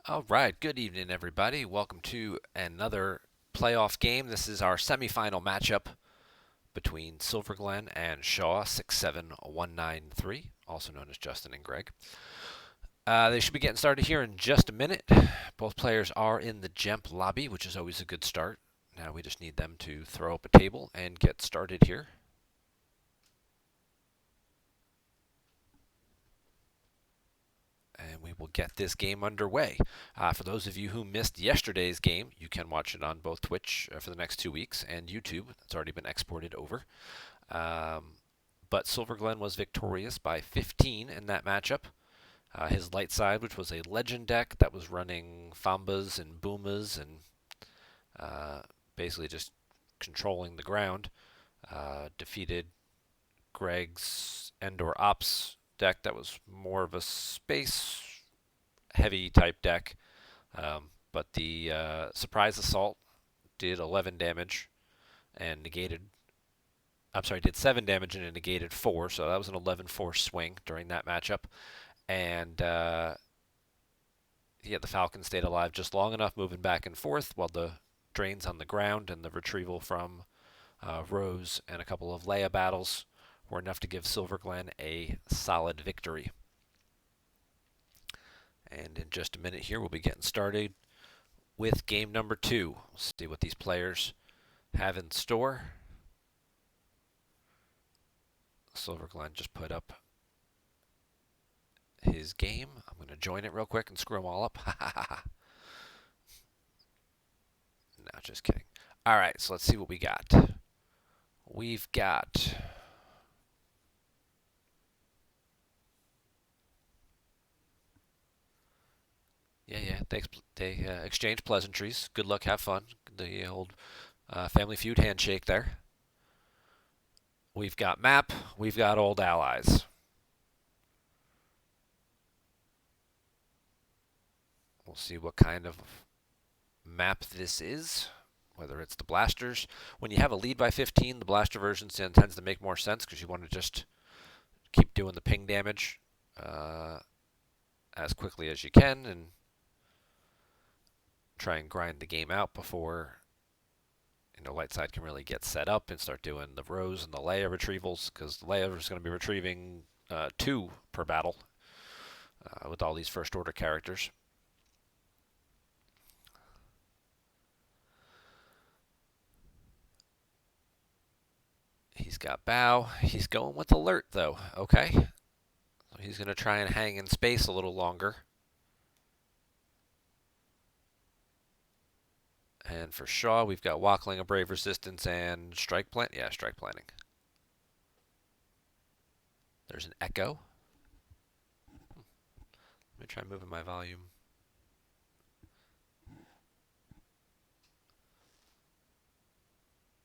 All right, good evening, everybody. Welcome to another playoff game. This is our semifinal matchup between Silverglen and Shaw67193, also known as Justin and Greg. They should be getting started here in just a minute. Both players are in the Gemp lobby, which is always a good start. Now we just need them to throw up a table and get started here. And we will get this game underway. For those of you who missed yesterday's game, you can watch it on both Twitch for the next 2 weeks and YouTube. It's already been exported over. But Silverglen was victorious by 15 in that matchup. His light side, which was a legend deck that was running Fambas and Boomas and basically just controlling the ground, defeated Greg's Endor Ops deck that was more of a space heavy type deck. But the Surprise Assault did 11 damage and negated. I'm sorry, did 7 damage and it negated 4, so that was an 11-4 swing during that matchup. And the Falcon stayed alive just long enough, moving back and forth, while the drains on the ground and the retrieval from Rose and a couple of Leia battles were enough to give Silverglen a solid victory. And in just a minute here, we'll be getting started with game number 2. We'll see what these players have in store. Silverglen just put up his game. I'm going to join it real quick and screw them all up. No, just kidding. All right, so let's see what we got. We've got They exchange pleasantries. Good luck, have fun. The old Family Feud handshake there. We've got map. We've got old allies. We'll see what kind of map this is, whether it's the blasters. When you have a lead by 15, the blaster version tends to make more sense because you want to just keep doing the ping damage as quickly as you can and try and grind the game out before light side can really get set up and start doing the Rose and the Leia retrievals, because the Leia is going to be retrieving 2 per battle with all these first order characters. He's got bow. He's going with alert though. Okay. So he's going to try and hang in space a little longer. And for Shaw, we've got Wackling, a Brave Resistance, and Strike Plant. Yeah, Strike Planting. There's an Echo. Let me try moving my volume.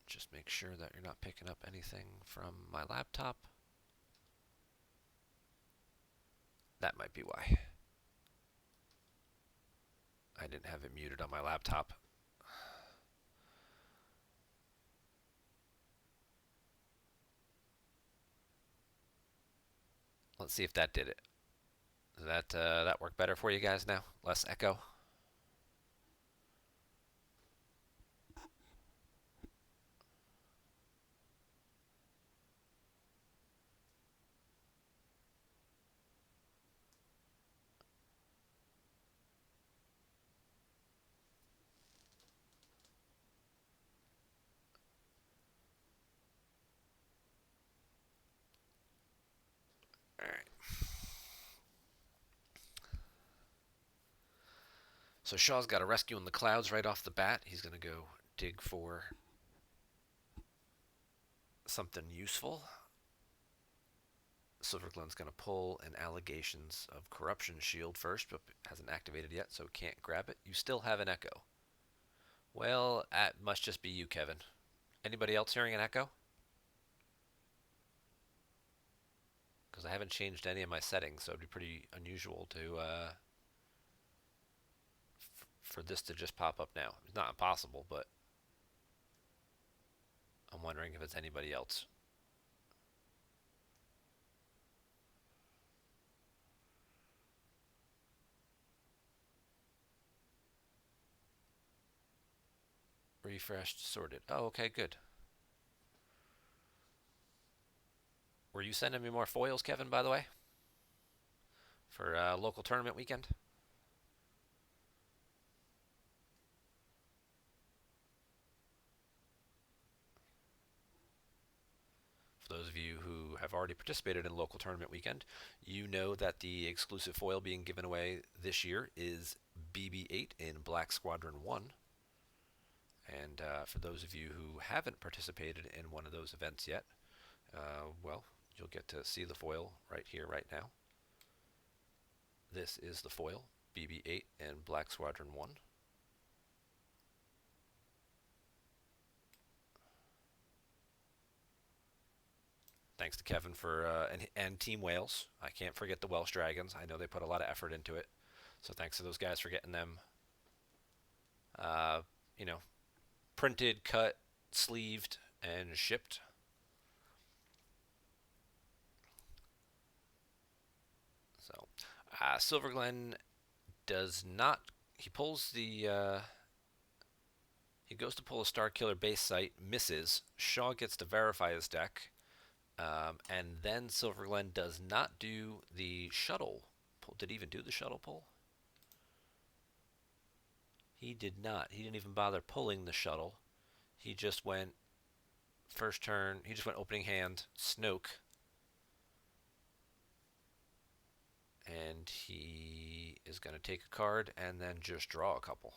Just make sure that you're not picking up anything from my laptop. That might be why. I didn't have it muted on my laptop. Let's see if that did it. Does that work better for you guys now? Less echo? Alright. So Shaw's got a rescue in the clouds right off the bat. He's going to go dig for something useful. Silverglen's going to pull an Allegations of Corruption shield first, but hasn't activated yet, so can't grab it. You still have an echo. Well, that must just be you, Kevin. Anybody else hearing an echo? Because I haven't changed any of my settings, so it'd be pretty unusual to for this to just pop up now. It's not impossible, but I'm wondering if it's anybody else. refreshed, sorted. Oh, okay, good. Were you sending me more foils, Kevin, by the way, for local tournament weekend? For those of you who have already participated in local tournament weekend, you know that the exclusive foil being given away this year is BB-8 in Black Squadron 1. And for those of you who haven't participated in one of those events yet, well, you'll get to see the foil right here, right now. This is the foil, BB-8 and Black Squadron 1. Thanks to Kevin for and Team Wales. I can't forget the Welsh Dragons. I know they put a lot of effort into it. So thanks to those guys for getting them, uh, you know, printed, cut, sleeved, and shipped. So Silverglen does not. He pulls the. He goes to pull a Star Killer base site, misses. Shaw gets to verify his deck, and then Silverglen does not do the shuttle pull. Did he even do the shuttle pull? He did not. He didn't even bother pulling the shuttle. He just went first turn. He just went opening hand, Snoke, and he is going to take a card and then just draw a couple.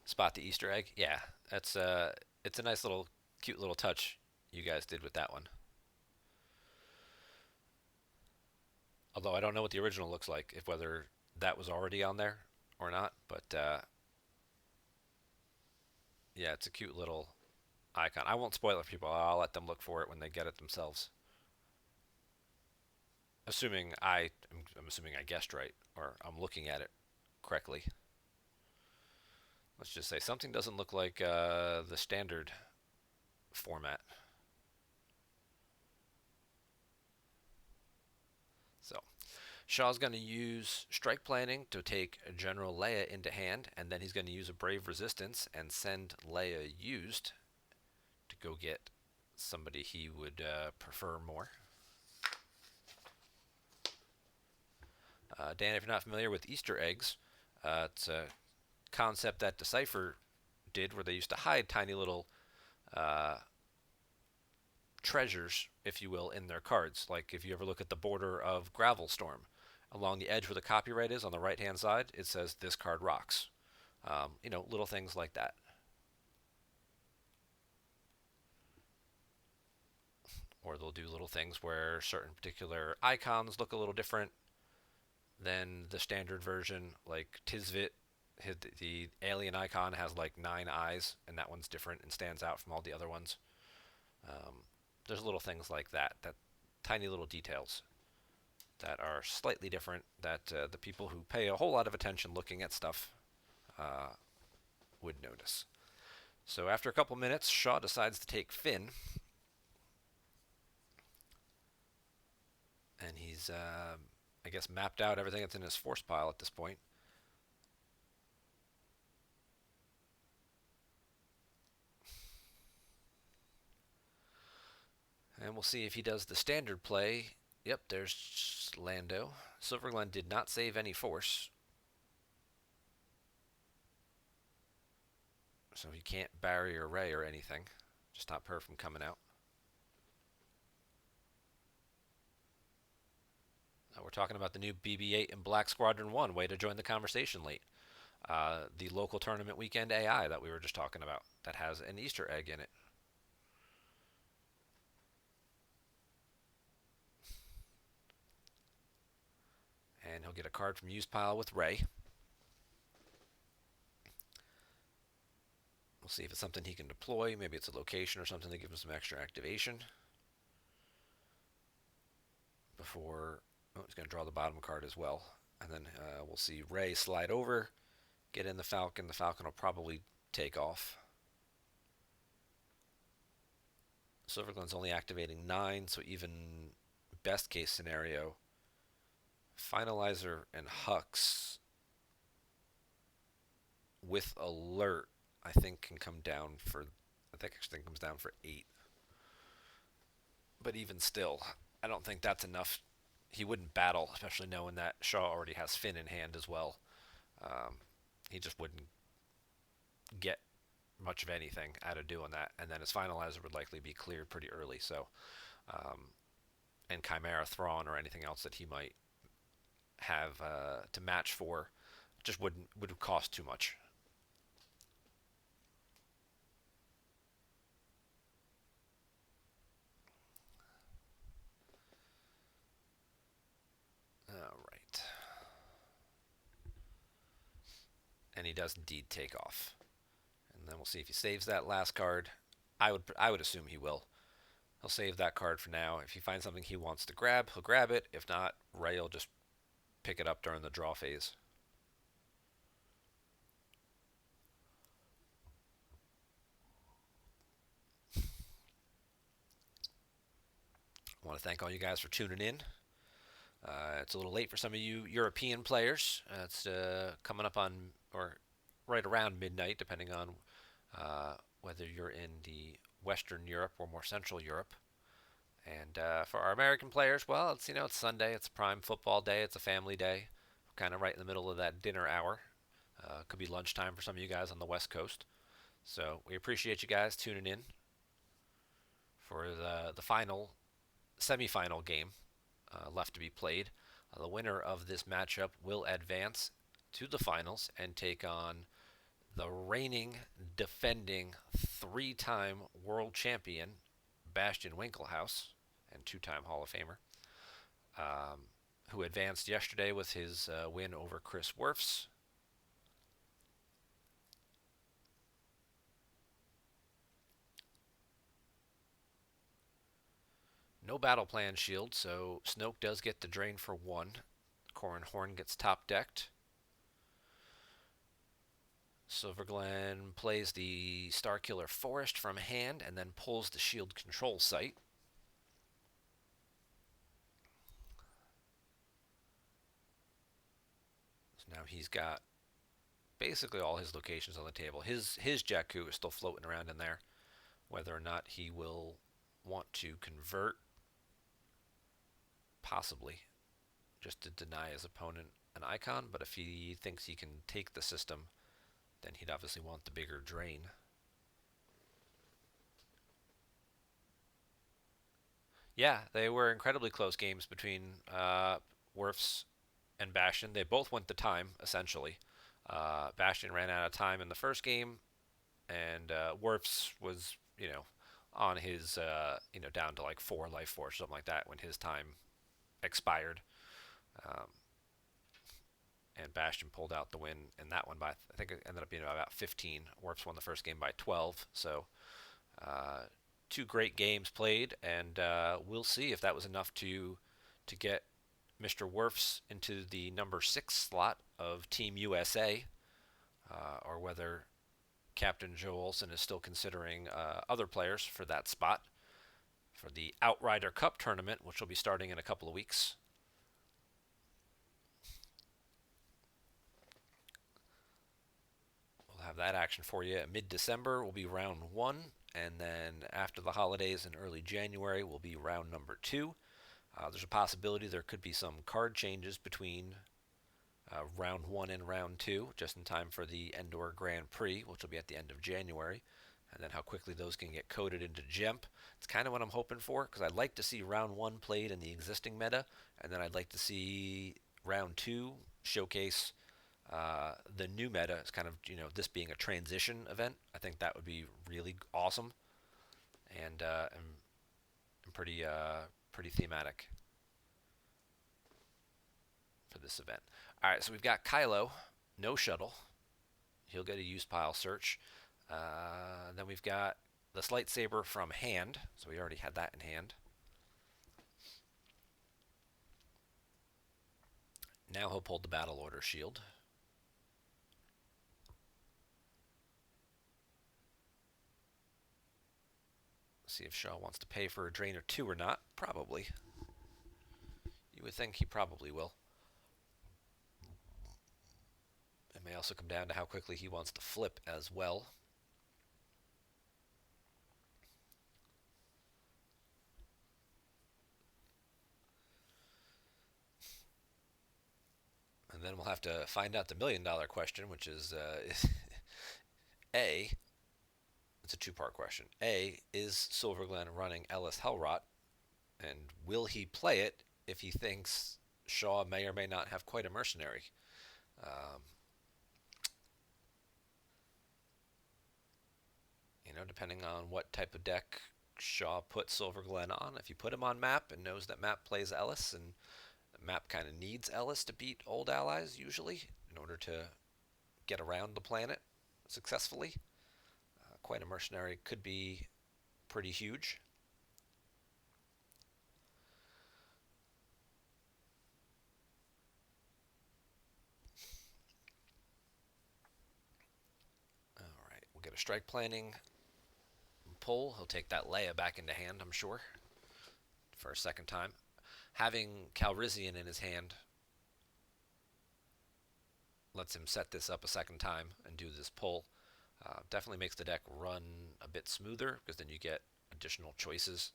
Spot the Easter egg. Yeah, that's it's a nice little, cute little touch you guys did with that one. Although I don't know what the original looks like, if whether that was already on there or not. But yeah, it's a cute little icon. I won't spoil it for people. I'll let them look for it when they get it themselves. I'm assuming I guessed right, or I'm looking at it correctly. Let's just say something doesn't look like the standard format. So Shaw's going to use Strike Planning to take General Leia into hand, and then he's going to use a Brave Resistance and send Leia used to go get somebody he would prefer more. Dan, if you're not familiar with Easter eggs, it's a concept that Decipher did where they used to hide tiny little uh, treasures, if you will, in their cards. Like if you ever look at the border of Gravelstorm, along the edge where the copyright is on the right hand side, it says this card rocks. Little things like that. Or they'll do little things where certain particular icons look a little different than the standard version. Like Tisvit, the alien icon has like 9 eyes, and that one's different and stands out from all the other ones. There's little things like that, that tiny little details that are slightly different that the people who pay a whole lot of attention looking at stuff would notice. So after a couple minutes, Shaw decides to take Finn, and he's, I guess, mapped out everything that's in his force pile at this point. And we'll see if he does the standard play. Yep, there's Lando. Silverglen did not save any force, so he can't barrier Ray or anything. Just stop her from coming out. Now we're talking about the new BB-8 and Black Squadron 1. Way to join the conversation late. The local tournament weekend AI that we were just talking about that has an Easter egg in it. And he'll get a card from used pile with Ray. We'll see if it's something he can deploy. Maybe it's a location or something to give him some extra activation. Before, he's going to draw the bottom card as well. And then we'll see Ray slide over, get in the Falcon. The Falcon will probably takeoff. Silverglen's only activating 9, so even best case scenario, Finalizer and Hux with alert, I think can come down for. I think actually comes down for 8. But even still, I don't think that's enough. He wouldn't battle, especially knowing that Shaw already has Finn in hand as well. Um, he just wouldn't get much of anything out of doing that. And then his finalizer would likely be cleared pretty early. So, and Chimera Thrawn or anything else that he might have to match for just would cost too much. All right. And he does indeed take off. And then we'll see if he saves that last card. I would assume he will. He'll save that card for now. If he finds something he wants to grab, he'll grab it. If not, Ray will just pick it up during the draw phase. I want to thank all you guys for tuning in. It's a little late for some of you European players. It's coming up on, or right around midnight, depending on whether you're in the Western Europe or more Central Europe. And for our American players, well, it's Sunday. It's a prime football day. It's a family day. We're kind of right in the middle of that dinner hour. Could be lunchtime for some of you guys on the West Coast. So we appreciate you guys tuning in for the final semifinal game left to be played. The winner of this matchup will advance to the finals and take on the reigning, defending, 3-time world champion, Bastian Winkelhaus, and 2-time Hall of Famer, who advanced yesterday with his win over Chris Werfs. No battle plan shield, so Snoke does get to drain for 1. Corran Horn gets top decked. Silverglen plays the Starkiller Forest from hand and then pulls the shield control site. So now he's got basically all his locations on the table. His Jakku is still floating around in there. Whether or not he will want to convert, possibly, just to deny his opponent an icon. But if he thinks he can take the system, then he'd obviously want the bigger drain. Yeah, they were incredibly close games between Werfs and Bastion. They both went to time, essentially. Bastion ran out of time in the first game, and Werfs was, on his, down to like 4 life force, something like that, when his time expired. Um, and Bastion pulled out the win in that one by, I think it ended up being about 15. Werfs won the first game by 12. So, 2 great games played, and we'll see if that was enough to get Mr. Werfs into the number 6 slot of Team USA, or whether Captain Joe Olsen is still considering other players for that spot for the Outrider Cup tournament, which will be starting in a couple of weeks. We'll have that action for you. Mid-December will be round 1, and then after the holidays in early January will be round number 2. There's a possibility there could be some card changes between round 1 and round 2, just in time for the Endor Grand Prix, which will be at the end of January, and then how quickly those can get coded into GEMP. It's kind of what I'm hoping for, because I'd like to see round 1 played in the existing meta, and then I'd like to see round 2 showcase the new meta. It's kind of, this being a transition event. I think that would be really awesome, and pretty thematic for this event. All right, so we've got Kylo, no shuttle. He'll get a use pile search. Then we've got this lightsaber from hand, so we already had that in hand. Now he'll pull the battle order shield. See if Shaw wants to pay for a drain or two or not. Probably. You would think he probably will. It may also come down to how quickly he wants to flip as well. And then we'll have to find out the $1,000,000 question, which is A, it's a two-part question. A, is Silverglen running Ellis Hellrot? And will he play it if he thinks Shaw may or may not have quite a mercenary? Um, Depending on what type of deck Shaw put Silverglen on. If you put him on map and knows that map plays Ellis, and map kind of needs Ellis to beat old allies usually in order to get around the planet successfully, quite a mercenary could be pretty huge. All right, we'll get a strike planning pull. He'll take that Leia back into hand, I'm sure, for a second time. Having Calrissian in his hand lets him set this up a second time and do this pull. Definitely makes the deck run a bit smoother because then you get additional choices.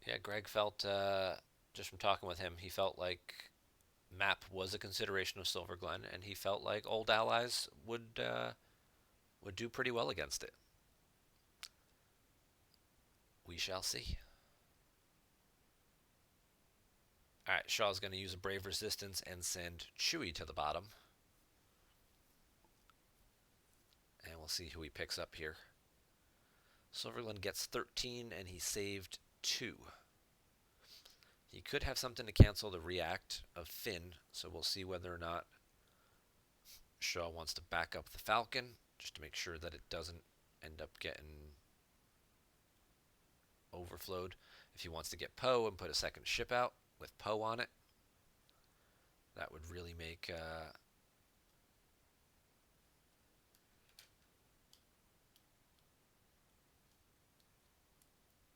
Yeah, Greg felt, just from talking with him, he felt like map was a consideration of Silverglen, and he felt like old allies would do pretty well against it. We shall see. All right, Shaw's going to use a Brave Resistance and send Chewie to the bottom. And we'll see who he picks up here. Silverglen gets 13, and he saved 2. He could have something to cancel the react of Finn, so we'll see whether or not Shaw wants to back up the Falcon, just to make sure that it doesn't end up getting overflowed. If he wants to get Poe and put a second ship out with Poe on it, that would really make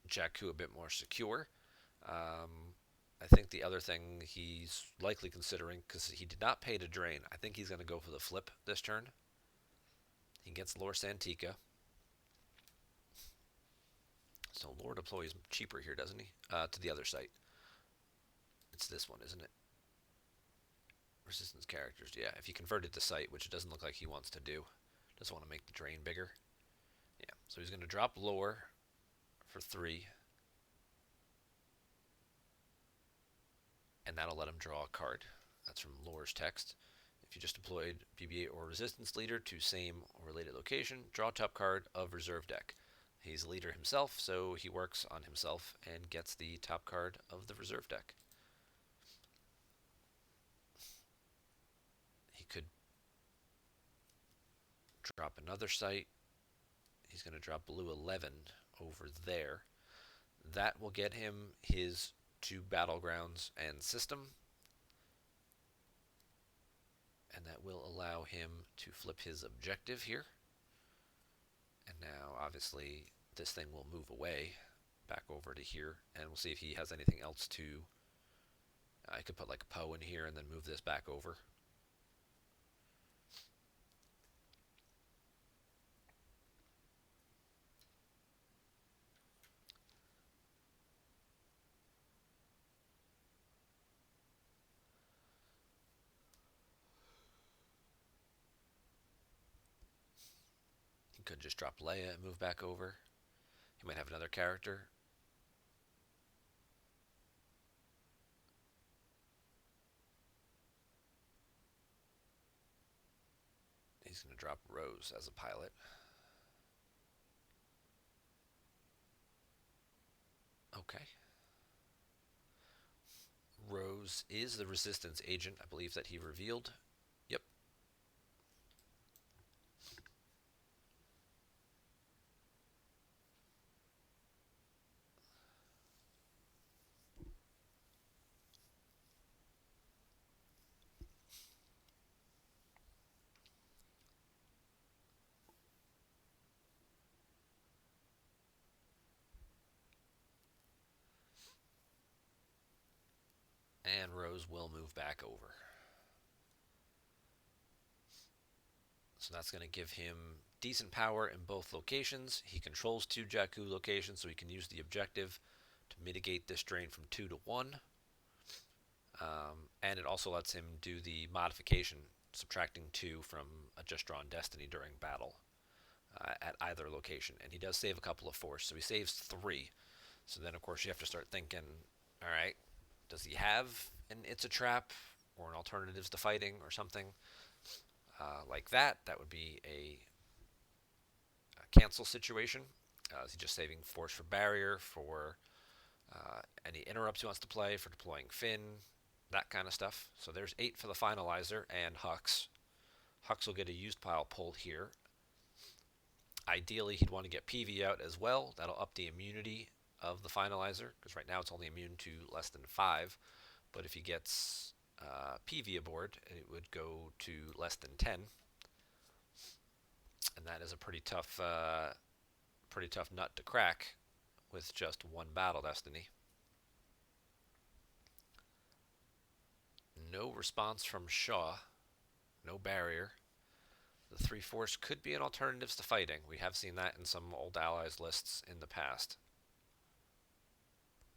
Jakku a bit more secure. I think the other thing he's likely considering, because he did not pay to drain, I think he's going to go for the flip this turn. He gets Lore Santika. So Lore deploys cheaper here, doesn't he? To the other site. It's this one, isn't it? Resistance characters. Yeah, if he converted the site, which it doesn't look like he wants to do. Doesn't want to make the drain bigger. Yeah, so he's going to drop Lore for 3. And that'll let him draw a card. That's from Lore's text. If you just deployed BB-8 or Resistance Leader to same or related location, draw top card of reserve deck. He's a leader himself, so he works on himself and gets the top card of the reserve deck. He could drop another site. He's going to drop blue 11 over there. That will get him his 2 battlegrounds and system. And that will allow him to flip his objective here. And now, obviously, this thing will move away back over to here. And we'll see if he has anything else to... I could put like a Poe in here and then move this back over. He could just drop Leia and move back over. He might have another character. He's going to drop Rose as a pilot. Okay. Rose is the Resistance agent, I believe, that he revealed. Yep. And Rose will move back over. So that's going to give him decent power in both locations. He controls two Jakku locations, so he can use the objective to mitigate this drain from 2 to 1. And it also lets him do the modification, subtracting 2 from a just drawn destiny during battle at either location. And he does save a couple of force, so he saves 3. So then, of course, you have to start thinking, all right, does he have an It's a Trap or an Alternatives to Fighting or something like that? That would be a cancel situation. Is he just saving force for barrier, for any interrupts he wants to play, for deploying Finn, that kind of stuff. So there's 8 for the finalizer and Hux. Hux will get a used pile pull here. Ideally, he'd want to get PV out as well. That'll up the immunity of the finalizer, because right now it's only immune to less than 5. But if he gets PV aboard, it would go to less than 10. And that is a pretty tough nut to crack with just 1 battle destiny. No response from Shaw. No barrier. The 3 force could be an alternatives to fighting. We have seen that in some old allies lists in the past.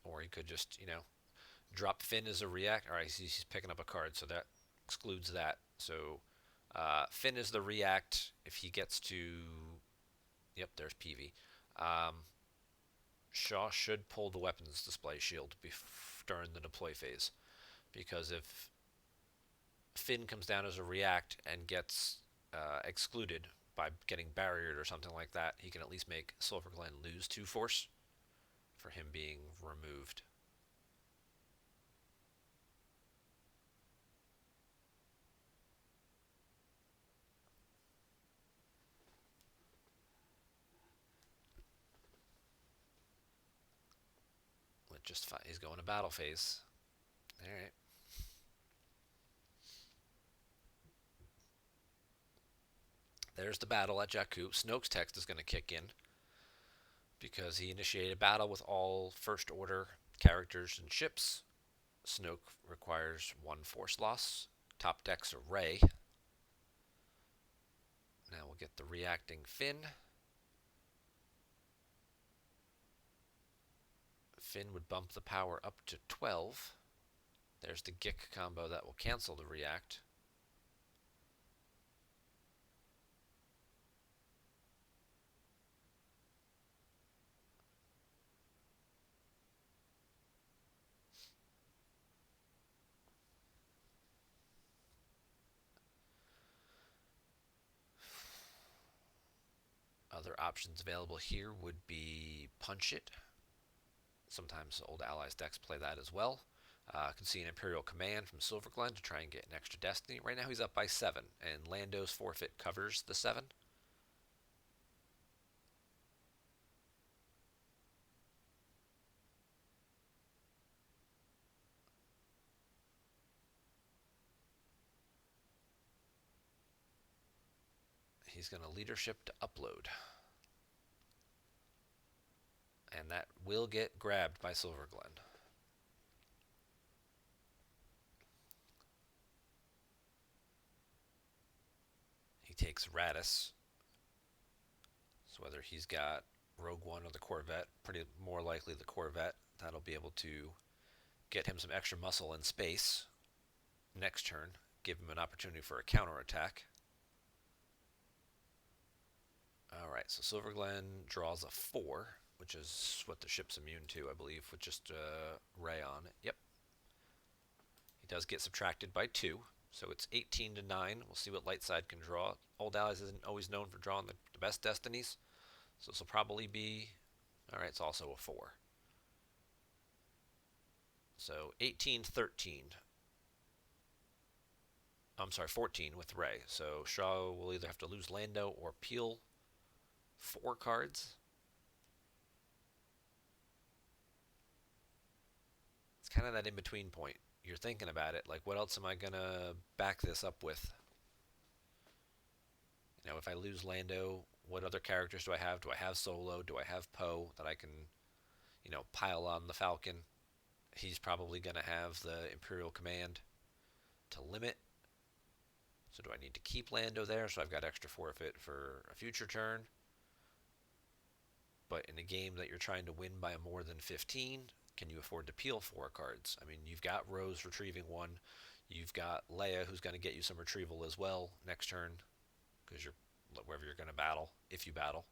Or he could just, drop Finn as a react. Alright, he's picking up a card, so that excludes that. So Finn is the react if he gets to... Yep, there's PV. Shaw should pull the weapons display shield during the deploy phase. Because if Finn comes down as a react and gets excluded by getting barriered or something like that, he can at least make Silverglen lose 2 force for him being removed. He's going to battle phase. All right. There's the battle at Jakku. Snoke's text is going to kick in because he initiated battle with all first order characters and ships. Snoke requires 1 force loss. Top deck's a Ray. Now we'll get the reacting Finn. Finn would bump the power up to 12. There's the Gick combo that will cancel the react. Other options available here would be Punch It. Sometimes old allies decks play that as well. Can see an Imperial Command from Silverglen to try and get an extra destiny. Right now he's up by 7, and Lando's forfeit covers the 7. He's going to leadership to upload. And that will get grabbed by Silverglen. He takes Radis. So whether he's got Rogue One or the Corvette, pretty more likely the Corvette, that'll be able to get him some extra muscle in space next turn, give him an opportunity for a counterattack. Alright, so Silverglen draws a 4, which is what the ship's immune to, I believe, with just Ray on it. Yep. He does get subtracted by 2, so it's 18 to 9. We'll see what light side can draw. Old Allies isn't always known for drawing the best destinies, so this will probably be... Alright, it's also a 4. So 18-13. I'm sorry, 14 with Ray. So Shaw will either have to lose Lando or peel 4 cards. It's kind of that in-between point. You're thinking about it, like, what else am I going to back this up with? If I lose Lando, what other characters do I have? Do I have Solo? Do I have Poe that I can, pile on the Falcon He's probably going to have the Imperial Command to limit. So do I need to keep Lando there so I've got extra forfeit for a future turn? But in a game that you're trying to win by more than 15, can you afford to peel 4 cards? I mean, you've got Rose retrieving 1. You've got Leia, who's going to get you some retrieval as well next turn, because you're wherever you're going to battle, if you battle.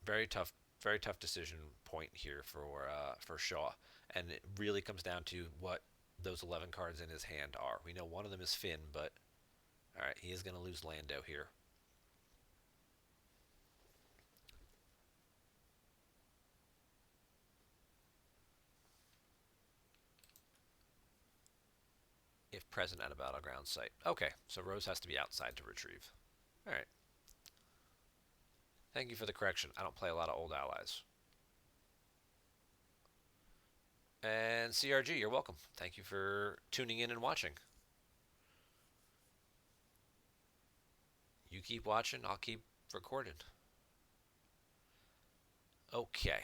Very tough decision point here for Shaw, and it really comes down to what those 11 cards in his hand are. We know one of them is Finn, but all right, he is going to lose Lando here. If present at a battleground site. Okay, so Rose has to be outside to retrieve. All right. Thank you for the correction. I don't play a lot of old allies. And CRG, you're welcome. Thank you for tuning in and watching. You keep watching, I'll keep recording. Okay.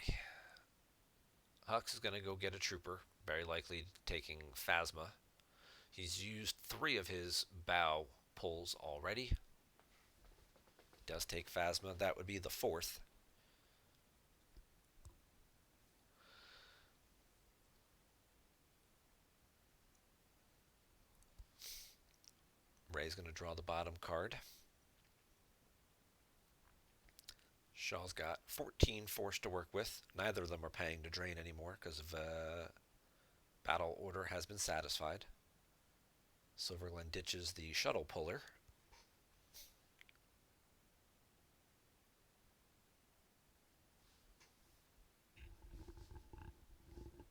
Hux is going to go get a trooper, very likely taking Phasma. He's used 3 of his bow pulls already. He does take Phasma. That would be the 4th. Rey's going to draw the bottom card. Shaw's got 14 force to work with. Neither of them are paying to drain anymore because of battle order has been satisfied. Silverglen ditches the shuttle puller.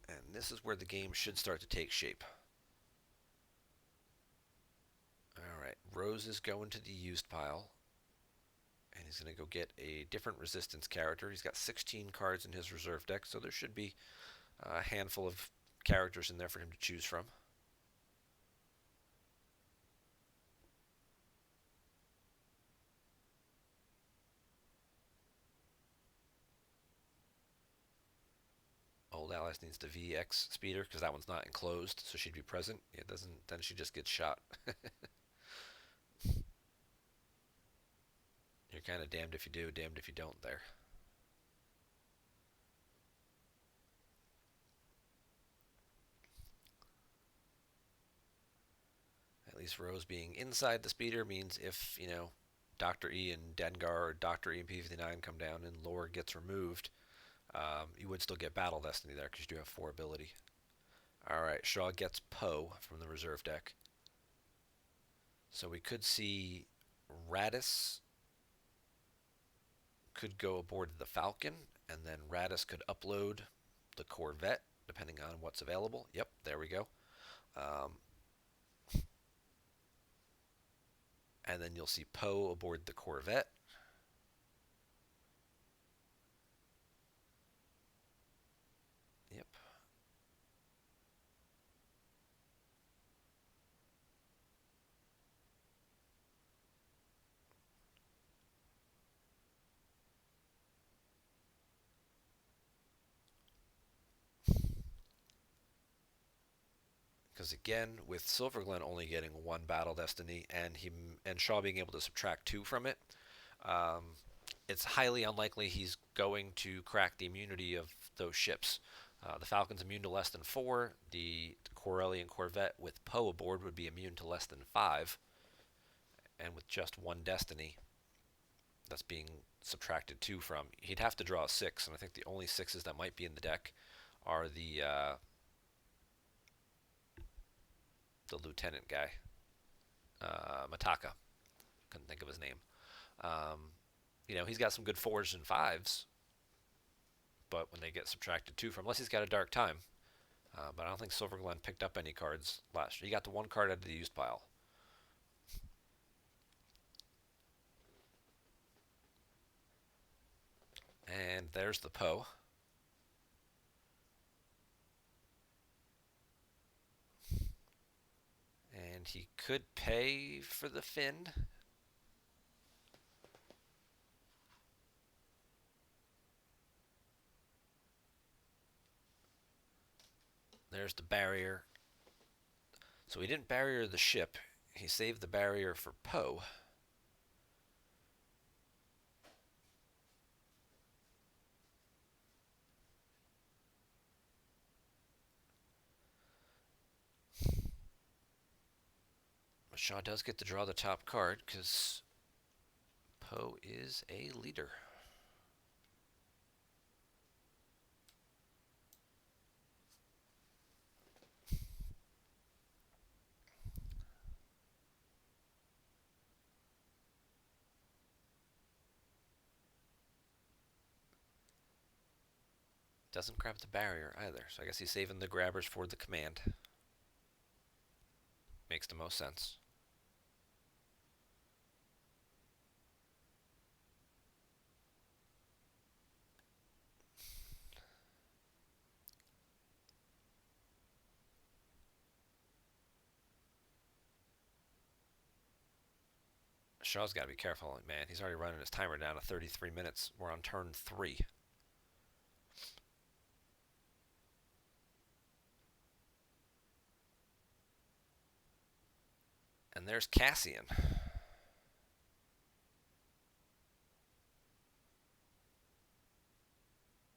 And this is where the game should start to take shape. Alright, Rose is going to the used pile. And he's going to go get a different resistance character. He's got 16 cards in his reserve deck, so there should be a handful of characters in there for him to choose from. Old Alice needs the VX speeder because that one's not enclosed, so she'd be present. It doesn't, then she just gets shot. You're kind of damned if you do, damned if you don't there. At least Rose being inside the speeder means if, Dr. E and Dengar or Dr. E and P59 come down and lore gets removed, you would still get Battle Destiny there because you do have 4 ability. Alright, Shaw gets Poe from the reserve deck. So we could see Radis could go aboard the Falcon, and then Radis could upload the Corvette, depending on what's available. Yep, there we go. And then you'll see Poe aboard the Corvette. Yep. Because again, with Silverglen only getting 1 Battle Destiny and Shaw being able to subtract 2 from it, it's highly unlikely he's going to crack the immunity of those ships. The Falcon's immune to less than 4. The Corellian Corvette with Poe aboard would be immune to less than 5. And with just 1 Destiny, that's being subtracted 2 from, he'd have to draw a 6. And I think the only 6s that might be in the deck are the lieutenant guy, Mataka. Couldn't think of his name. He's got some good 4s and 5s, but when they get subtracted 2 from, unless he's got a Dark Time. But I don't think Silverglen picked up any cards last year. He got the 1 card out of the used pile. And there's the Poe. And he could pay for the Finn. There's the barrier. So he didn't barrier the ship. He saved the barrier for Poe. But Shaw does get to draw the top card because Poe is a leader. Doesn't grab the barrier either, so I guess he's saving the grabbers for the command. Makes the most sense. Shaw's got to be careful, man. He's already running his timer down to 33 minutes. We're on turn 3. And there's Cassian.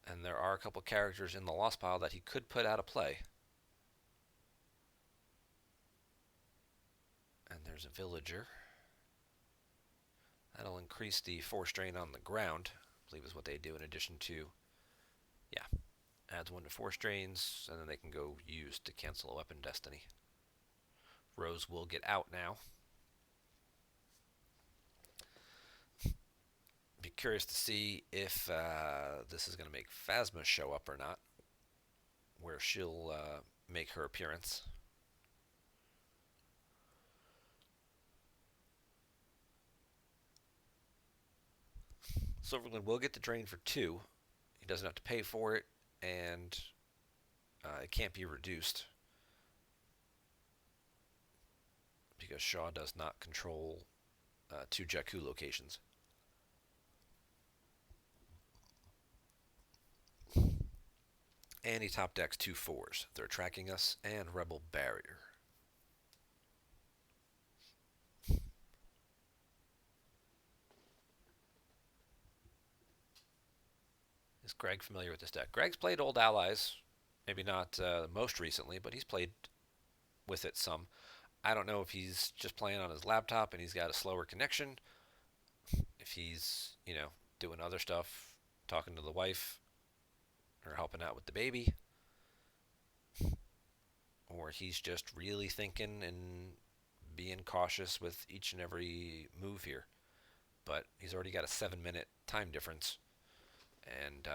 And there are a couple characters in the lost pile that he could put out of play. And there's a villager. That'll increase the force drain on the ground, I believe is what they do in addition to, yeah, adds 1 to force drains, and then they can go use to cancel a weapon destiny. Rose will get out now. Be curious to see if this is going to make Phasma show up or not, where she'll make her appearance. Silverglen will get the drain for 2. He doesn't have to pay for it, and it can't be reduced because Shaw does not control 2 Jakku locations. And he top decks 2 4s. They're tracking us and Rebel Barrier. Is Greg familiar with this deck? Greg's played Old Allies, maybe not most recently, but he's played with it some. I don't know if he's just playing on his laptop and he's got a slower connection, if he's, doing other stuff, talking to the wife, or helping out with the baby, or he's just really thinking and being cautious with each and every move here. But he's already got a 7-minute time difference, and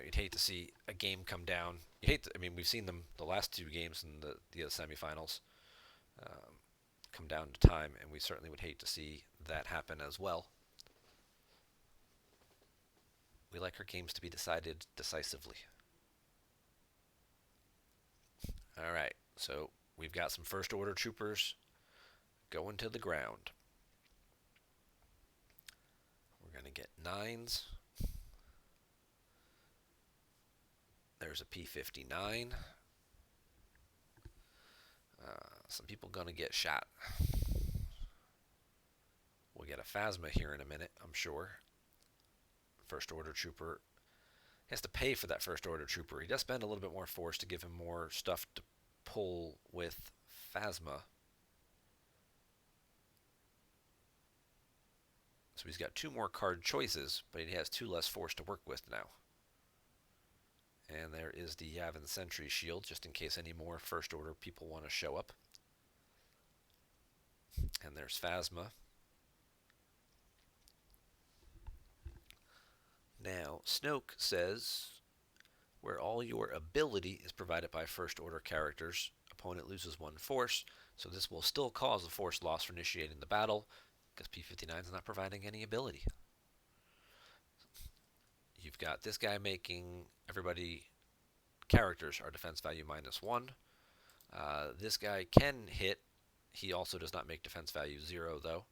you'd hate to see a game come down. We've seen them the last 2 games in the semifinals come down to time, and we certainly would hate to see that happen as well. We like our games to be decided decisively. All right, so we've got some first order troopers going to the ground. We're going to get 9s. There's a P-59. Some people going to get shot. We'll get a Phasma here in a minute, I'm sure. First order trooper. He has to pay for that first order trooper. He does spend a little bit more force to give him more stuff to pull with Phasma. So he's got 2 more card choices, but he has 2 less force to work with now. And there is the Yavin Sentry shield, just in case any more first order people want to show up. And there's Phasma. Now, Snoke says, where all your ability is provided by first order characters, opponent loses 1 force, so this will still cause a force loss for initiating the battle, because P-59 is not providing any ability. You've got this guy making everybody, characters are defense value -1. This guy can hit. He also does not make defense value 0, though.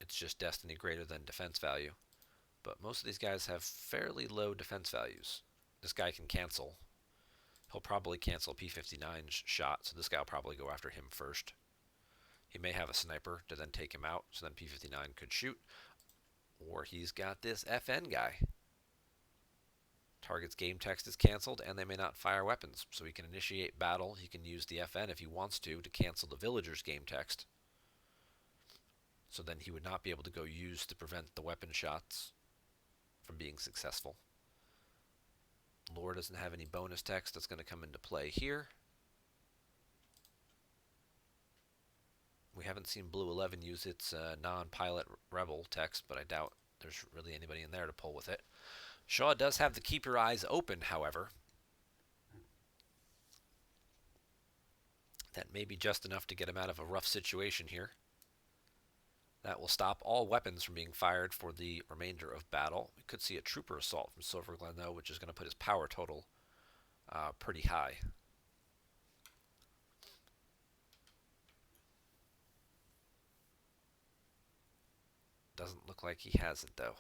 It's just destiny greater than defense value. But most of these guys have fairly low defense values. this guy can cancel. He'll probably cancel P-59's shot, so this guy will probably go after him first. He may have a sniper to then take him out, so then P-59 could shoot. Or he's got this FN guy. Target's game text is canceled, and they may not fire weapons, so he can initiate battle. He can use the FN if he wants to cancel the villager's game text. So then he would not be able to go use to prevent the weapon shots from being successful. Lore doesn't have any bonus text that's going to come into play here. We haven't seen Blue 11 use its non-pilot rebel text, but I doubt there's really anybody in there to pull with it. Shaw does have the keep your eyes open, however. That may be just enough to get him out of a rough situation here. That will stop all weapons from being fired for the remainder of battle. We could see a trooper assault from Silverglen, though, which is going to put his power total pretty high. Doesn't look like he has it, though.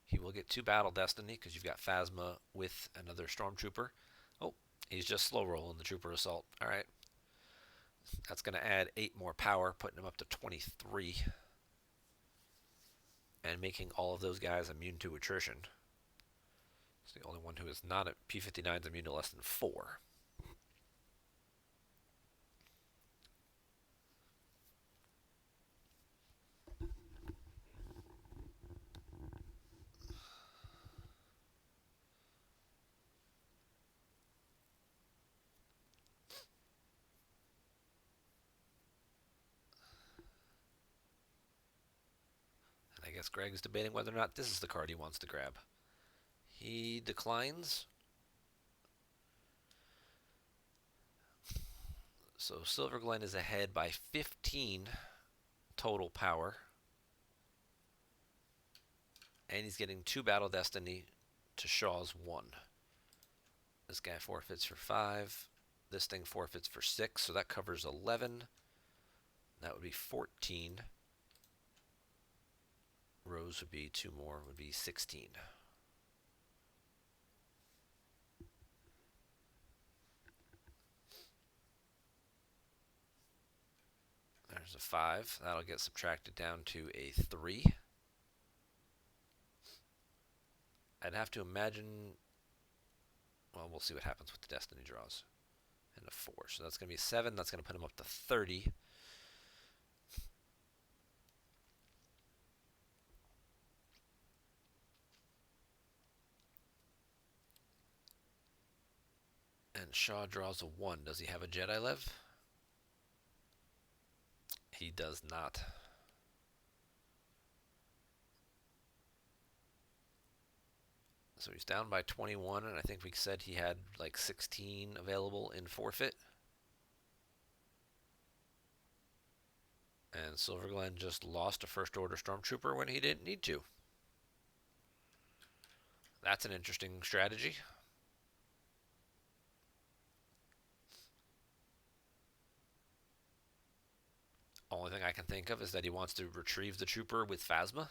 He will get 2 Battle Destiny because you've got Phasma with another Stormtrooper. Oh, he's just slow rolling the Trooper Assault. All right. That's going to add 8 more power, putting him up to 23. And making all of those guys immune to attrition. It's the only one who is not at P-59 is immune to less than 4. I guess Greg's debating whether or not this is the card he wants to grab. He declines. So Silverglen is ahead by 15 total power. And he's getting 2 Battle Destiny to Shaw's 1. This guy forfeits for 5. This thing forfeits for 6, so that covers 11. That would be 14. Rose would be 2 more, would be 16. There's a 5. That'll get subtracted down to a 3. I'd have to imagine, well, we'll see what happens with the Destiny draws. And a 4. So that's going to be 7. That's going to put him up to 30. And Shaw draws a 1. Does he have a Jedi Lev? He does not. So he's down by 21, and I think we said he had like 16 available in forfeit. And Silverglen just lost a First Order Stormtrooper when he didn't need to. That's an interesting strategy. Only thing I can think of is that he wants to retrieve the trooper with Phasma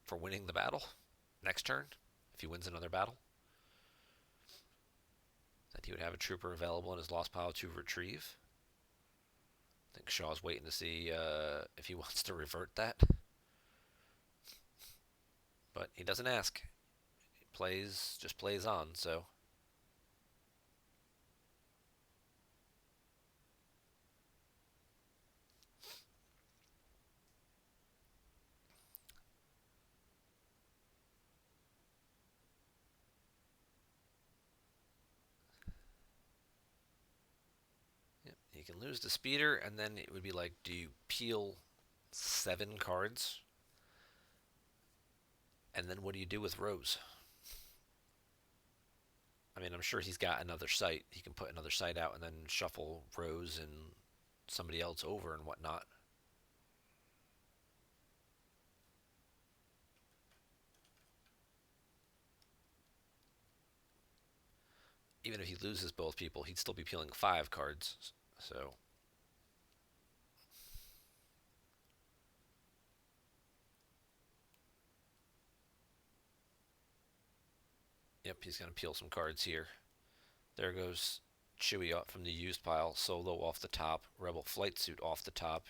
for winning the battle next turn, if he wins another battle. That he would have a trooper available in his lost pile to retrieve. I think Shaw's waiting to see if he wants to revert that. But he doesn't ask. He plays, just plays on, so. Yep, he can lose the speeder, and then it would be like, do you peel 7 cards? And then what do you do with Rose? I mean, I'm sure he's got another site. He can put another site out and then shuffle Rose and somebody else over and whatnot. Even if he loses both people, he'd still be peeling 5 cards. So Yep, he's going to peel some cards here. There goes Chewie up from the used pile. Solo off the top. Rebel flight suit off the top.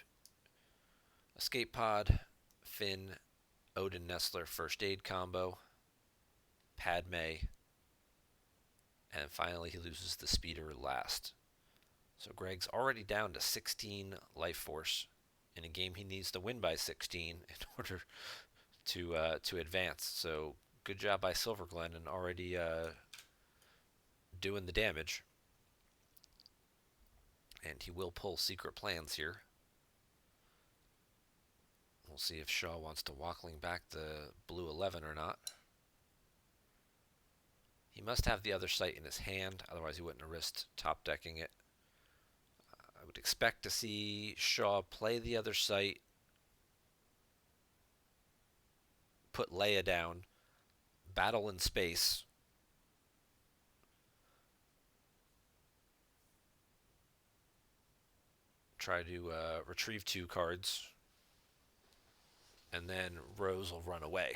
Escape pod. Finn. Odin Nestler first aid combo. Padme. And finally he loses the speeder last. So Greg's already down to 16 life force in a game he needs to win by 16 in order to advance. So good job by Silverglen and already doing the damage. And he will pull secret plans here. We'll see if Shaw wants to Walkling back the blue 11 or not. He must have the other sight in his hand, otherwise he wouldn't have risked top decking it. I would expect to see Shaw play the other sight, put Leia down, battle in space, try to retrieve 2 cards, and then Rose will run away.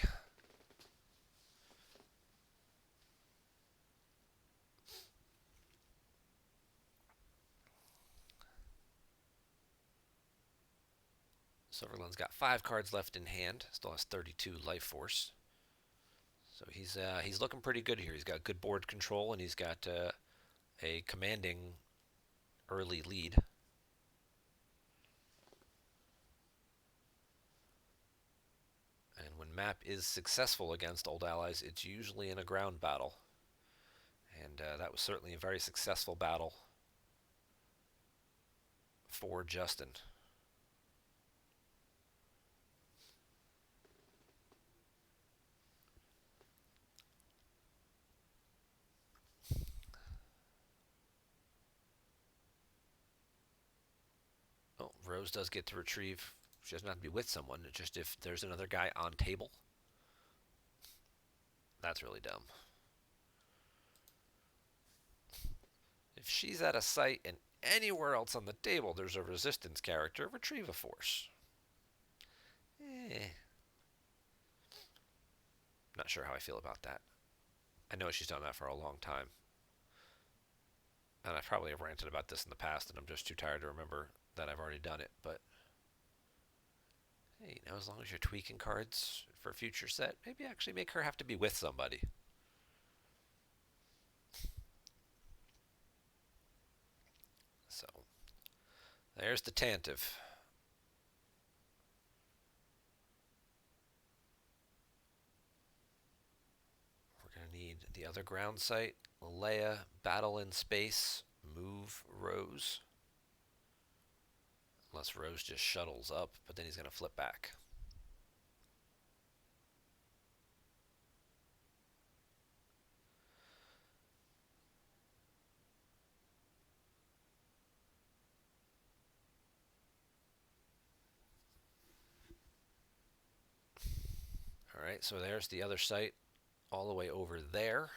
Silverglen's got 5 cards left in hand, still has 32 life force. So he's looking pretty good here. He's got good board control and he's got a commanding early lead. And when map is successful against old allies, it's usually in a ground battle. And that was certainly a very successful battle for Justin. Oh, Rose does get to retrieve. She doesn't have to be with someone. It's just if there's another guy on table. That's really dumb. If she's at a site and anywhere else on the table there's a resistance character, retrieve a force. Not sure how I feel about that. I know she's done that for a long time. And I probably have ranted about this in the past and I'm just too tired to remember that I've already done it, but hey, you know, as long as you're tweaking cards for a future set, maybe actually make her have to be with somebody. So, there's the Tantive. We're going to need the other ground site. Leia, battle in space, move Rose. Unless Rose just shuttles up, but then he's going to flip back. Alright, so there's the other site all the way over there.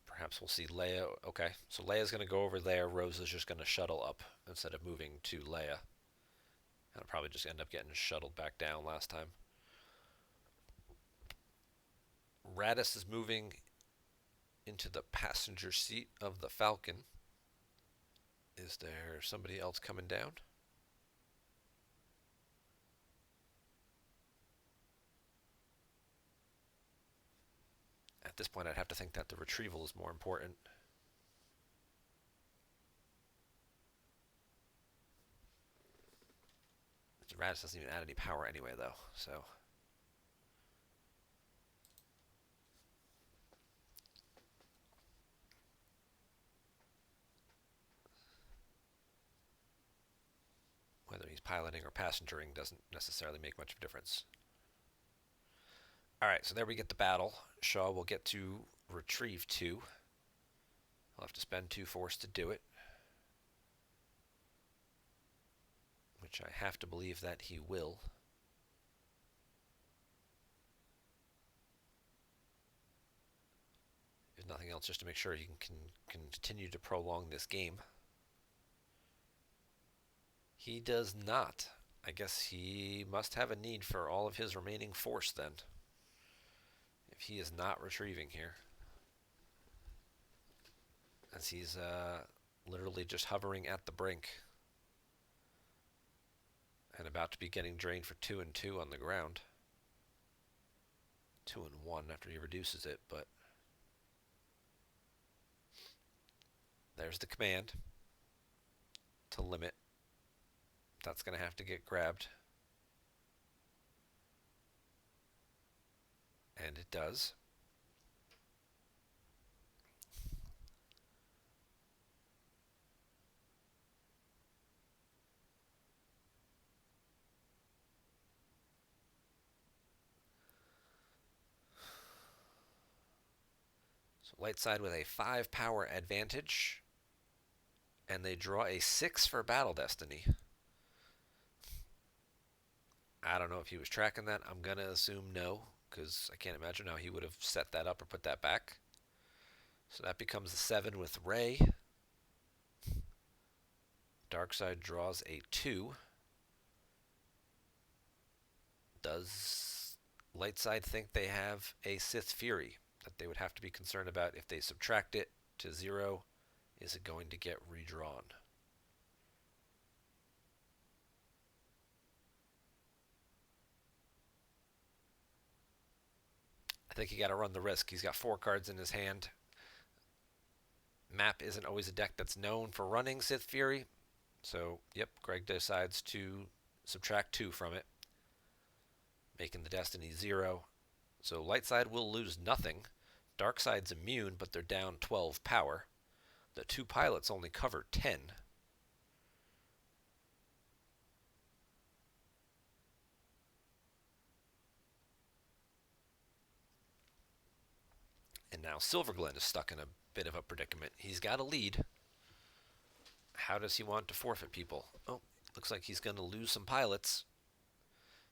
Perhaps we'll see Leia. Okay, so Leia's going to go over there. Rose is just going to shuttle up instead of moving to Leia. And I'll probably just end up getting shuttled back down last time. Radis is moving into the passenger seat of the Falcon. Is there somebody else coming down? At this point, I'd have to think that the retrieval is more important. Radis doesn't even add any power anyway, though, so... Whether he's piloting or passengering doesn't necessarily make much of a difference. Alright, so there we get the battle. Shaw will get to retrieve 2. He'll have to spend 2 force to do it. Which I have to believe that he will. If nothing else, just to make sure he can continue to prolong this game. He does not. I guess he must have a need for all of his remaining force then. if he is not retrieving here, as he's literally just hovering at the brink and about to be getting drained for 2 and 2 on the ground. 2 and 1 after he reduces it, but there's the command to limit. That's going to have to get grabbed. And it does. So light side with a 5 power advantage. And they draw a 6 for Battle Destiny. I don't know if he was tracking that. I'm going to assume no, because I can't imagine how he would have set that up or put that back. So that becomes a 7 with Ray. Darkside draws a 2. Does Lightside think they have a Sith Fury that they would have to be concerned about if they subtract it to 0? Is it going to get redrawn? I think you got to run the risk. He's got 4 cards in his hand. Map isn't always a deck that's known for running Sith Fury. So, yep, Greg decides to subtract 2 from it, making the Destiny 0. So Lightside will lose nothing. Darkside's immune, but they're down 12 power. The 2 pilots only cover 10. And now Silverglen is stuck in a bit of a predicament. He's got a lead. How does he want to forfeit people? Oh, looks like he's going to lose some pilots.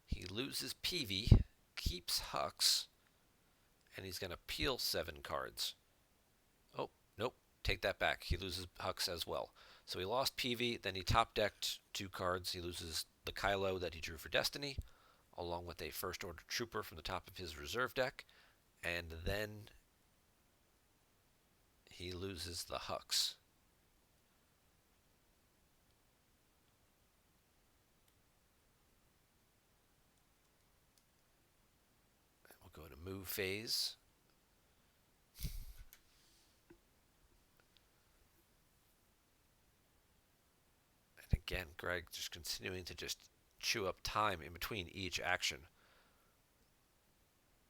He loses PV, keeps Hux, and he's going to peel 7 cards. Oh, nope, take that back. He loses Hux as well. So he lost PV, then he top-decked 2 cards. He loses the Kylo that he drew for Destiny, along with a First Order Trooper from the top of his reserve deck, and then he loses the Hux. We'll go to move phase. And again, Greg just continuing to just chew up time in between each action.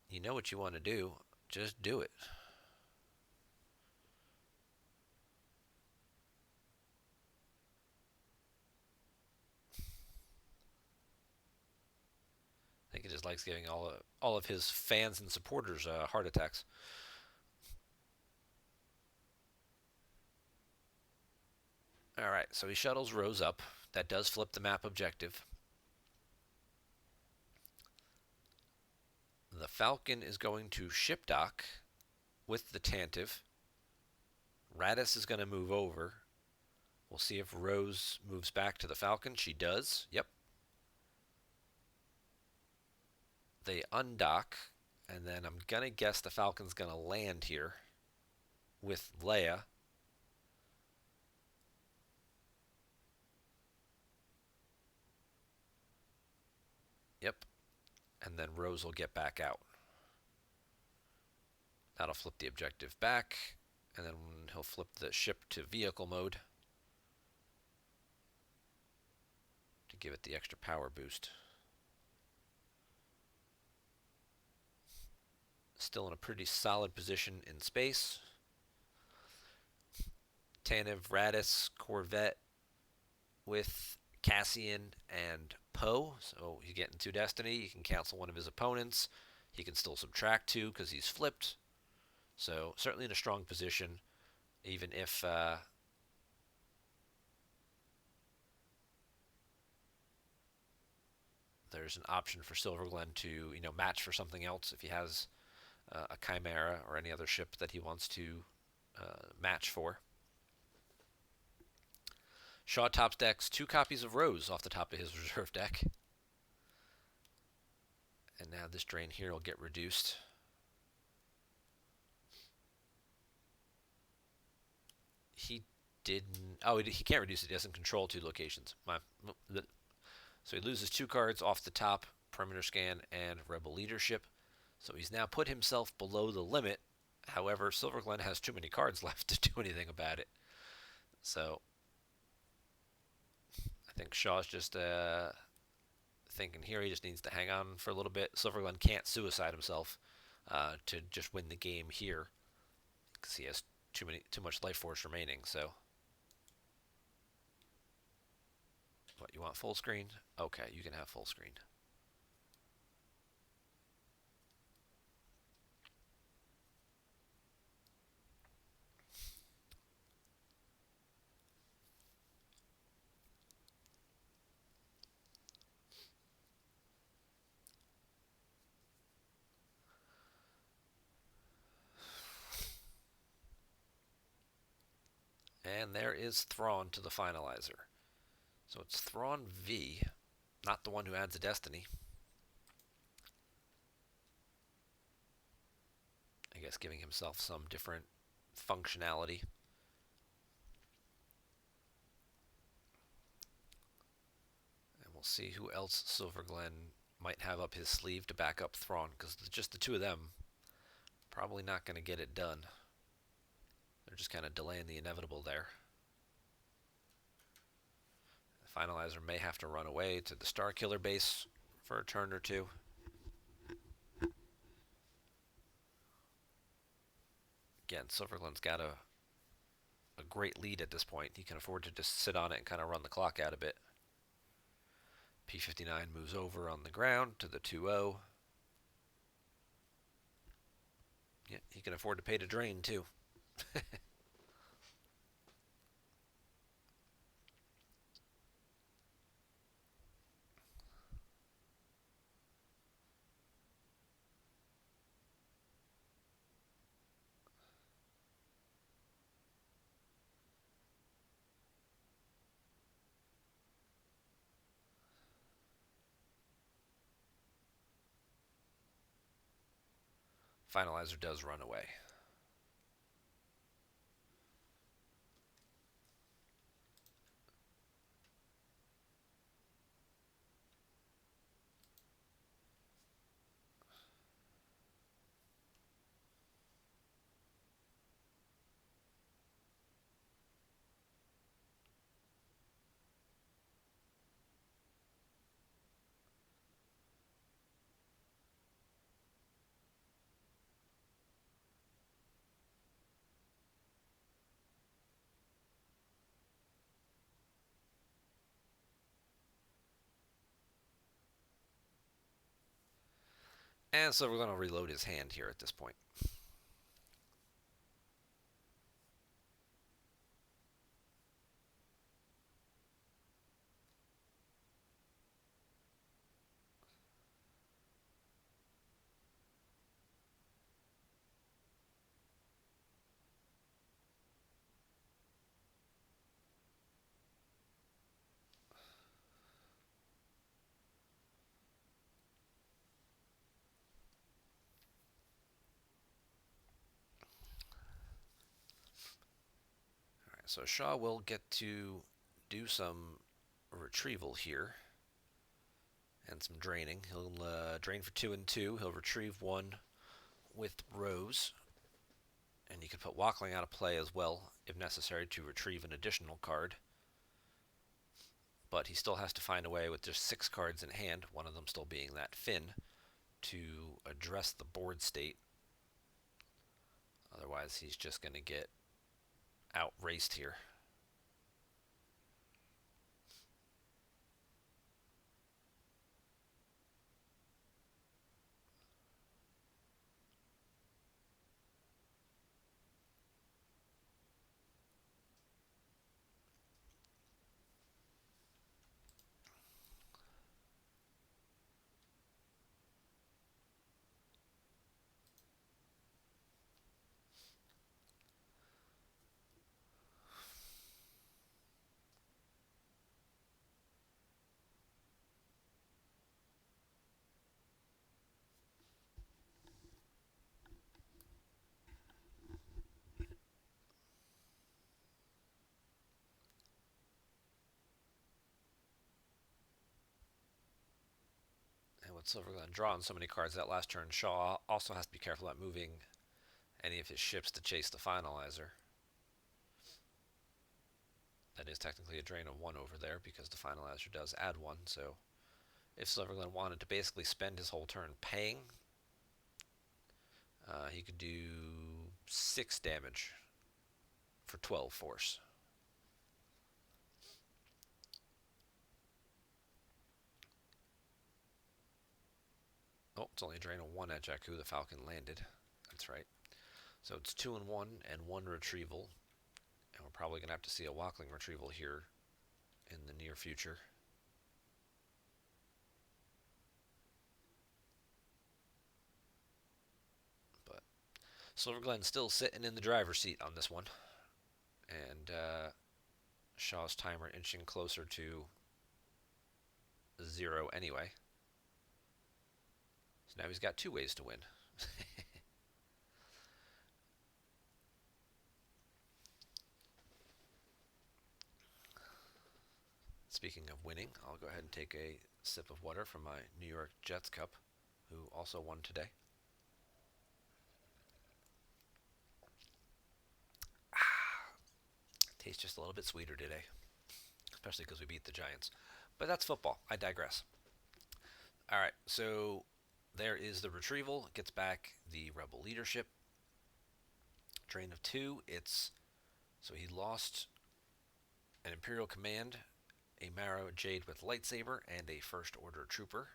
You know what you want to do, just do it. I think he just likes giving all of his fans and supporters heart attacks. All right, so he shuttles Rose up. That does flip the map objective. The Falcon is going to ship dock with the Tantive. Radis is going to move over. We'll see if Rose moves back to the Falcon. She does. Yep. They undock, and then I'm going to guess the Falcon's going to land here with Leia. Yep. And then Rose will get back out. That'll flip the objective back, and then he'll flip the ship to vehicle mode to give it the extra power boost. Still in a pretty solid position in space. Tantive, Radis, Corvette with Cassian and Poe. So you get into Destiny. You can cancel one of his opponents. He can still subtract 2 because he's flipped. So certainly in a strong position, even if there's an option for Silverglen to match for something else if he has a Chimera or any other ship that he wants to match for. Shaw top decks 2 copies of Rose off the top of his reserve deck. And now this drain here will get reduced. didn't. Oh, he can't reduce it. He doesn't control two locations. So he loses two cards off the top, Perimeter Scan and Rebel Leadership. So he's now put himself below the limit. However, Silverglen has too many cards left to do anything about it. So I think Shaw's just thinking here he just needs to hang on for a little bit. Silverglen can't suicide himself to just win the game here because he has too much life force remaining. So, what, you want full screen? Okay, you can have full screen. And there is Thrawn to the finalizer. So it's Thrawn V, not the one who adds a destiny. I guess giving himself some different functionality. And we'll see who else Silverglen might have up his sleeve to back up Thrawn, because just the two of them probably not going to get it done. They're just kind of delaying the inevitable there. The finalizer may have to run away to the Starkiller base for a turn or two. Again, Silverglen's got a great lead at this point. He can afford to just sit on it and kind of run the clock out a bit. P-59 moves over on the ground to the 2-0. Yeah, he can afford to pay to drain, too. Finalizer does run away. And so we're going to reload his hand here at this point. All right, so Shaw will get to do some retrieval here and some draining. He'll drain for 2 and 2. He'll retrieve 1 with Rose. And you could put Walkling out of play as well, if necessary, to retrieve an additional card. But he still has to find a way with just 6 cards in hand, one of them still being that Finn, to address the board state. Otherwise, he's just going to get outraced here. Silverglen drawing so many cards that last turn. Shaw also has to be careful about moving any of his ships to chase the finalizer. That is technically a drain of 1 over there because the finalizer does add 1. So if Silverglen wanted to basically spend his whole turn paying, he could do 6 damage for 12 force. Oh, it's only a drain of 1 at Jakku. The Falcon landed. That's right. So it's 2 and 1 and 1 retrieval. And we're probably going to have to see a Walkling retrieval here in the near future. But Silverglen's still sitting in the driver's seat on this one. And Shaw's timer inching closer to 0 anyway. So now he's got 2 ways to win. Speaking of winning, I'll go ahead and take a sip of water from my New York Jets cup, who also won today. Tastes just a little bit sweeter today, especially because we beat the Giants. But that's football. I digress. All right, so there is the retrieval. It gets back the Rebel leadership. Drain of 2. So he lost an Imperial Command, a Marrow Jade with lightsaber, and a First Order Trooper.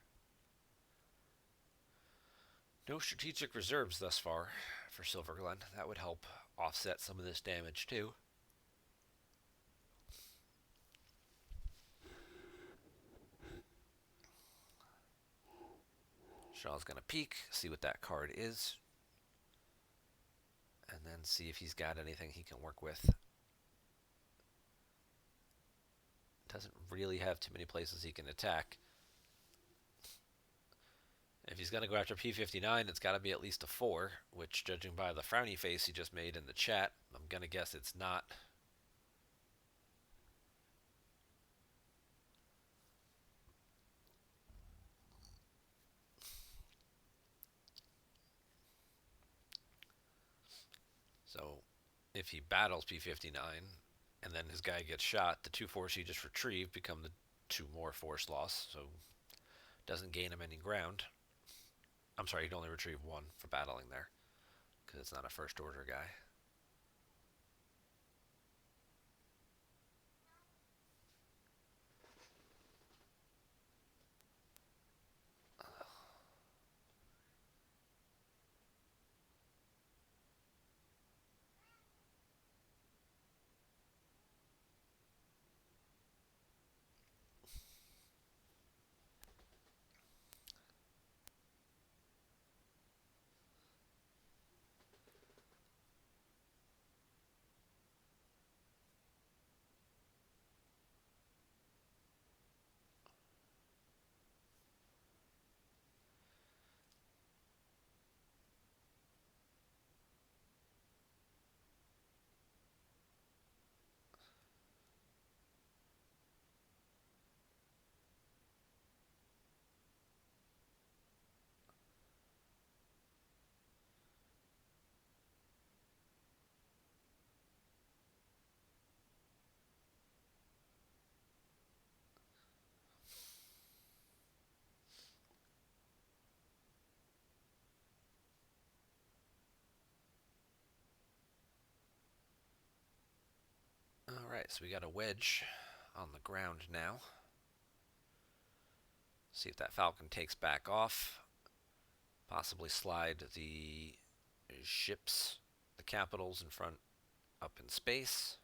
No strategic reserves thus far for Silverglen. That would help offset some of this damage too. Shaw's going to peek, see what that card is, and then see if he's got anything he can work with. Doesn't really have too many places he can attack. If he's going to go after P-59, it's got to be at least a 4, which, judging by the frowny face he just made in the chat, I'm going to guess it's not. So if he battles P-59 and then his guy gets shot, the 2 force he just retrieved become the 2 more force loss, so doesn't gain him any ground. I'm sorry, he'd only retrieve 1 for battling there because it's not a first order guy. Alright, so we got a wedge on the ground now. See if that Falcon takes back off. Possibly slide the ships, the capitals in front, up in space.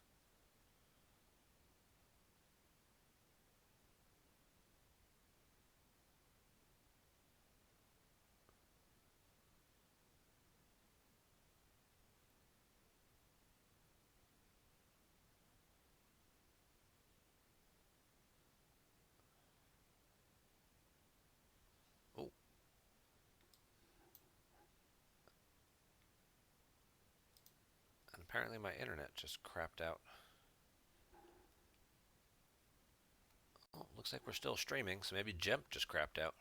Oh. And apparently my internet just crapped out. Oh, looks like we're still streaming, so maybe Jemp just crapped out.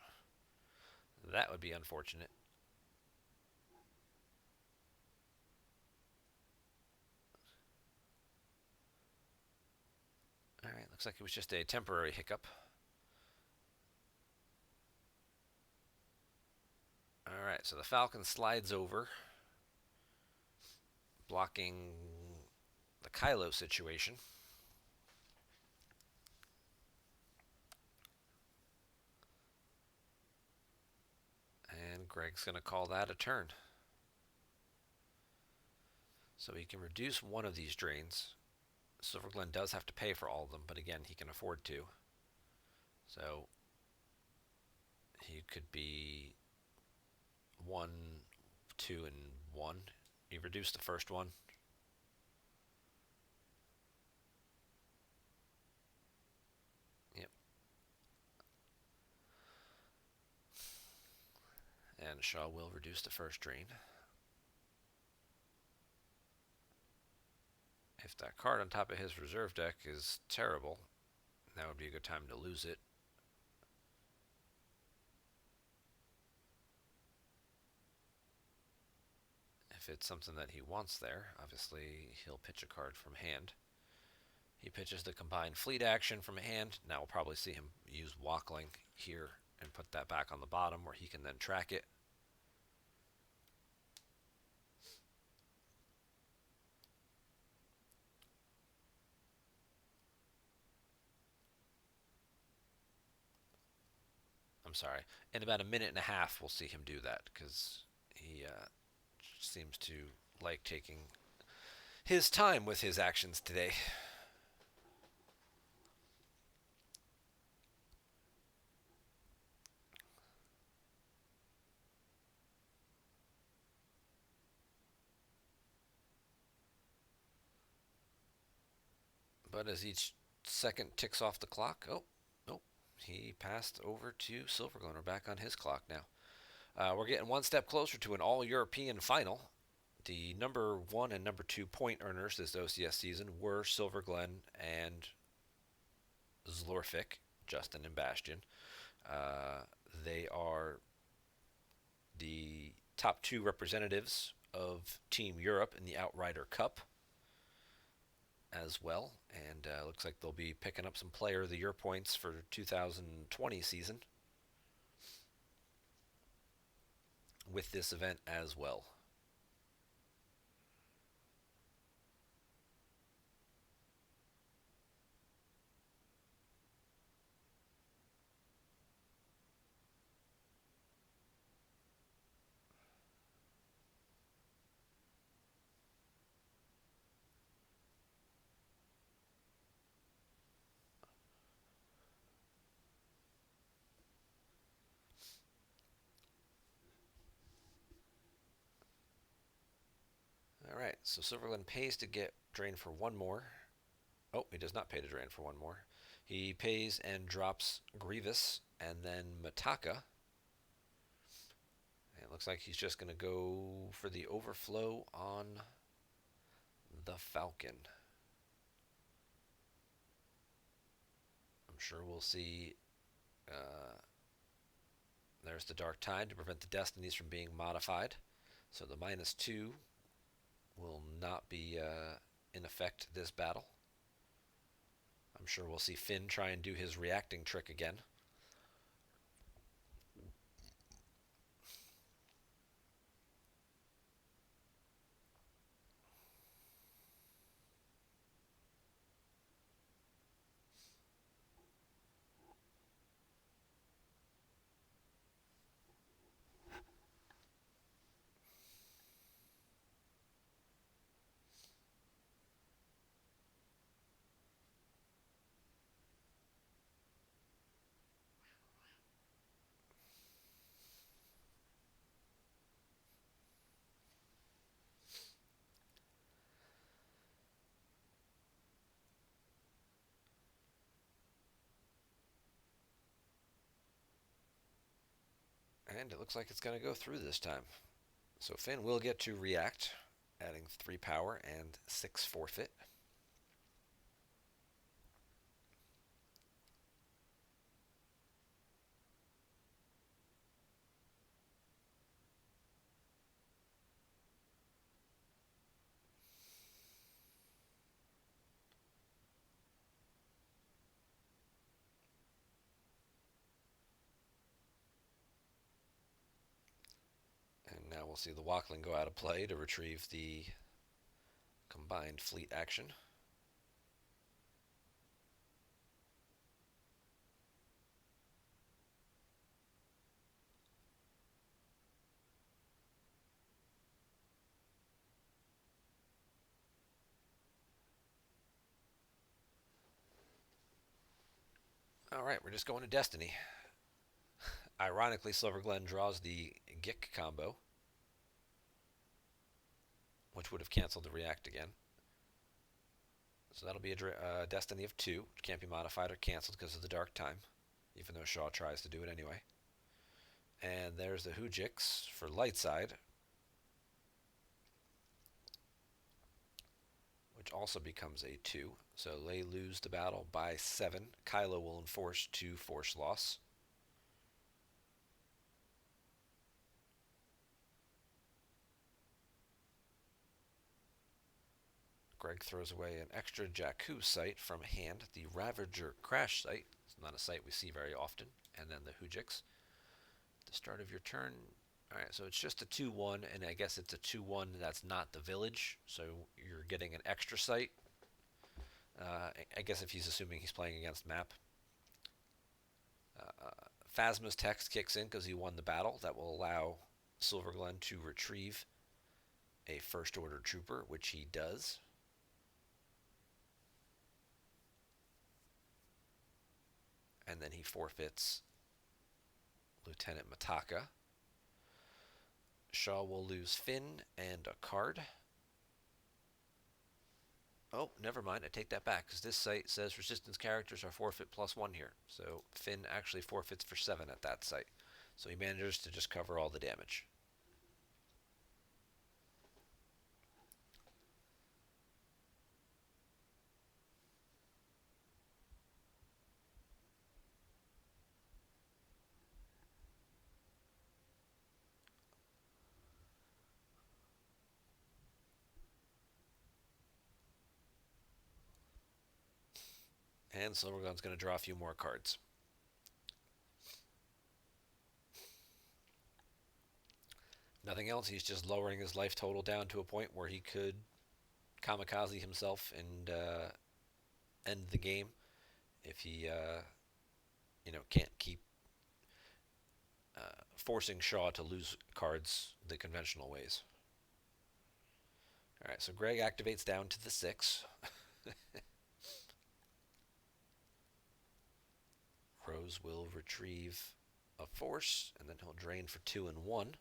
That would be unfortunate. All right, looks like it was just a temporary hiccup. All right, so the Falcon slides over, blocking the Kylo situation. And Greg's going to call that a turn. So he can reduce one of these drains. Silverglen does have to pay for all of them, but again, he can afford to. So he could be 1, 2, and 1. You reduce the first one. Yep. And Shaw will reduce the first drain. If that card on top of his reserve deck is terrible, that would be a good time to lose it. If it's something that he wants there, obviously he'll pitch a card from hand. He pitches the combined fleet action from hand. Now we'll probably see him use Walkling here and put that back on the bottom where he can then track it. I'm sorry. In about a minute and a half, we'll see him do that because he seems to like taking his time with his actions today. But as each second ticks off the clock, oh, nope, he passed over to Silverglen. We're back on his clock now. We're getting one step closer to an all-European final. The number 1 and number 2 point earners this OCS season were Silverglen and Zlorfik, Justin and Bastion. Uh, they are the top 2 representatives of Team Europe in the Outrider Cup as well. And looks like they'll be picking up some Player of the Year points for 2020 season with this event as well. All right, so Silverglen pays to get drained for one more. Oh, he does not pay to drain for one more. He pays and drops Grievous and then Mataka. And it looks like he's just going to go for the overflow on the Falcon. I'm sure we'll see. There's the Dark Tide to prevent the Destinies from being modified. So the -2 will not be in effect this battle. I'm sure we'll see Finn try and do his reacting trick again. And it looks like it's going to go through this time. So Finn will get to react, adding 3 power and 6 forfeit. Now we'll see the Walkland go out of play to retrieve the combined fleet action. All right, we're just going to Destiny. Ironically, Silverglen draws the Gick combo, which would have canceled the React again. So that'll be a Destiny of 2, which can't be modified or canceled because of the Dark Time, even though Shaw tries to do it anyway. And there's the Hujix for light side, which also becomes a 2. So they lose the battle by 7. Kylo will enforce 2 force loss. Greg throws away an extra Jakku site from hand, the Ravager crash site. It's not a site we see very often. And then the Hujix. The start of your turn. All right, so it's just a 2-1, and I guess it's a 2-1 that's not the village, so you're getting an extra site. I guess if he's assuming he's playing against map. Phasma's text kicks in because he won the battle. That will allow Silverglen to retrieve a First Order Trooper, which he does. And then he forfeits Lieutenant Mataka. Shaw will lose Finn and a card. Oh, never mind. I take that back because this site says resistance characters are forfeit +1 here. So Finn actually forfeits for 7 at that site. So he manages to just cover all the damage. And Silvergun's going to draw a few more cards. Nothing else. He's just lowering his life total down to a point where he could kamikaze himself and end the game if he, can't keep forcing Shaw to lose cards the conventional ways. All right, so Greg activates down to the 6. Rose will retrieve a force, and then he'll drain for 2 and 1.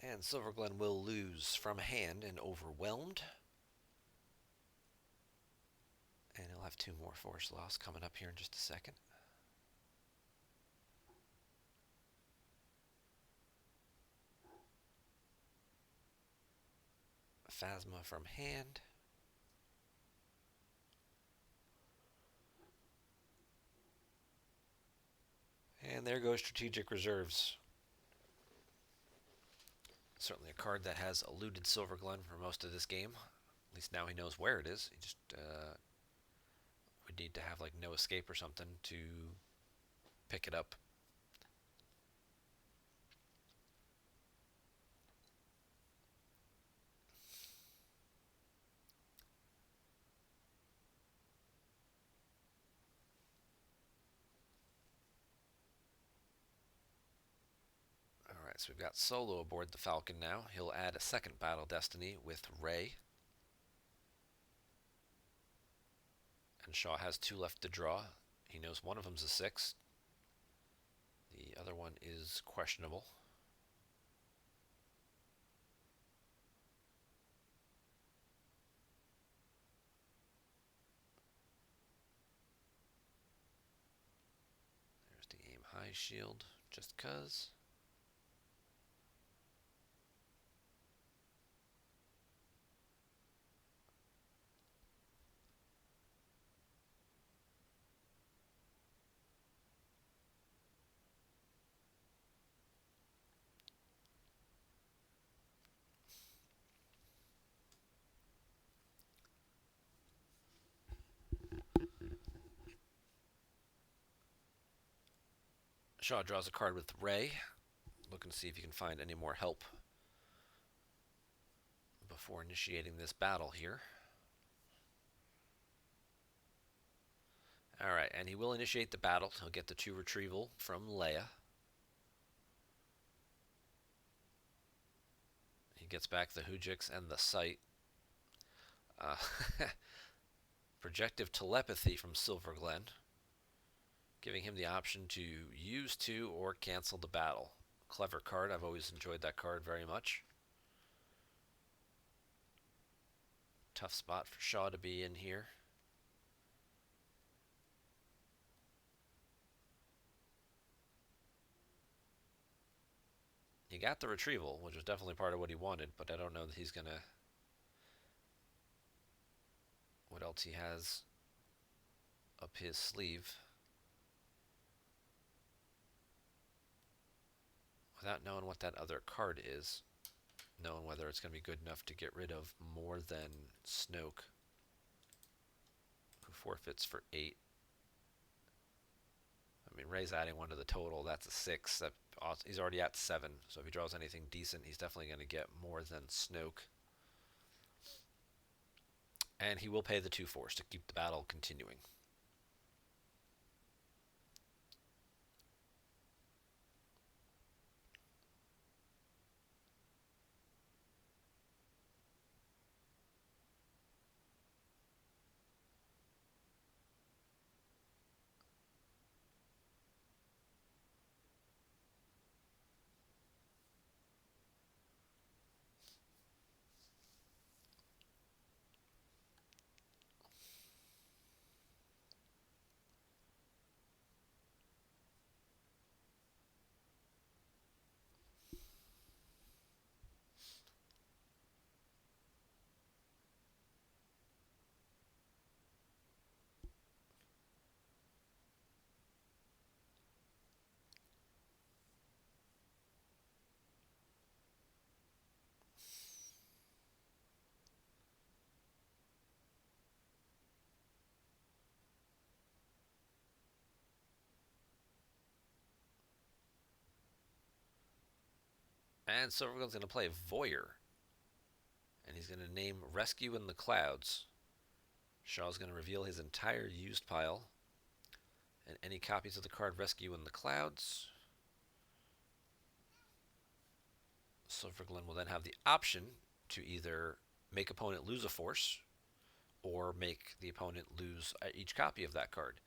And Silverglen will lose from hand and overwhelmed. And he'll have 2 more force loss coming up here in just a second. Phasma from hand. And there goes Strategic Reserves. Certainly a card that has eluded Silverglen for most of this game. At least now he knows where it is. He just would need to have like no escape or something to pick it up. Alright, so we've got Solo aboard the Falcon now. He'll add a second Battle Destiny with Rey. And Shaw has 2 left to draw. He knows one of them's a 6. The other one is questionable. Ice Shield, just cuz. Shaw draws a card with Ray. Looking to see if you can find any more help before initiating this battle here. Alright, and he will initiate the battle. He'll get the 2 retrieval from Leia. He gets back the Hujix and the Sight. Projective Telepathy from Silverglen, giving him the option to use 2 or cancel the battle. Clever card. I've always enjoyed that card very much. Tough spot for Shaw to be in here. He got the retrieval, which was definitely part of what he wanted, but I don't know that he's going to... what else he has up his sleeve. Without knowing what that other card is, knowing whether it's going to be good enough to get rid of more than Snoke, who forfeits for 8. I mean, Ray's adding 1 to the total. That's a 6. He's already at 7, so if he draws anything decent, he's definitely going to get more than Snoke. And he will pay the 2 force to keep the battle continuing. And Silverglen's going to play Voyeur. And he's going to name Rescue in the Clouds. Shaw's going to reveal his entire used pile and any copies of the card Rescue in the Clouds. Silverglen will then have the option to either make opponent lose a force or make the opponent lose each copy of that card.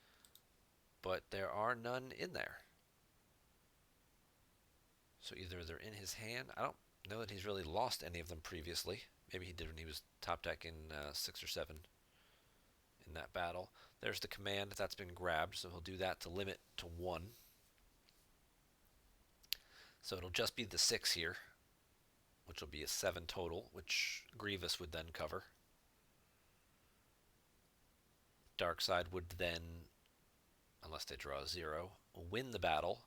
But there are none in there. So either they're in his hand. I don't know that he's really lost any of them previously. Maybe he did when he was top deck in 6 or 7 in that battle. There's the command that's been grabbed, so he'll do that to limit to 1. So it'll just be the 6 here, which will be a 7 total, which Grievous would then cover. Darkseid would then, unless they draw a 0, win the battle.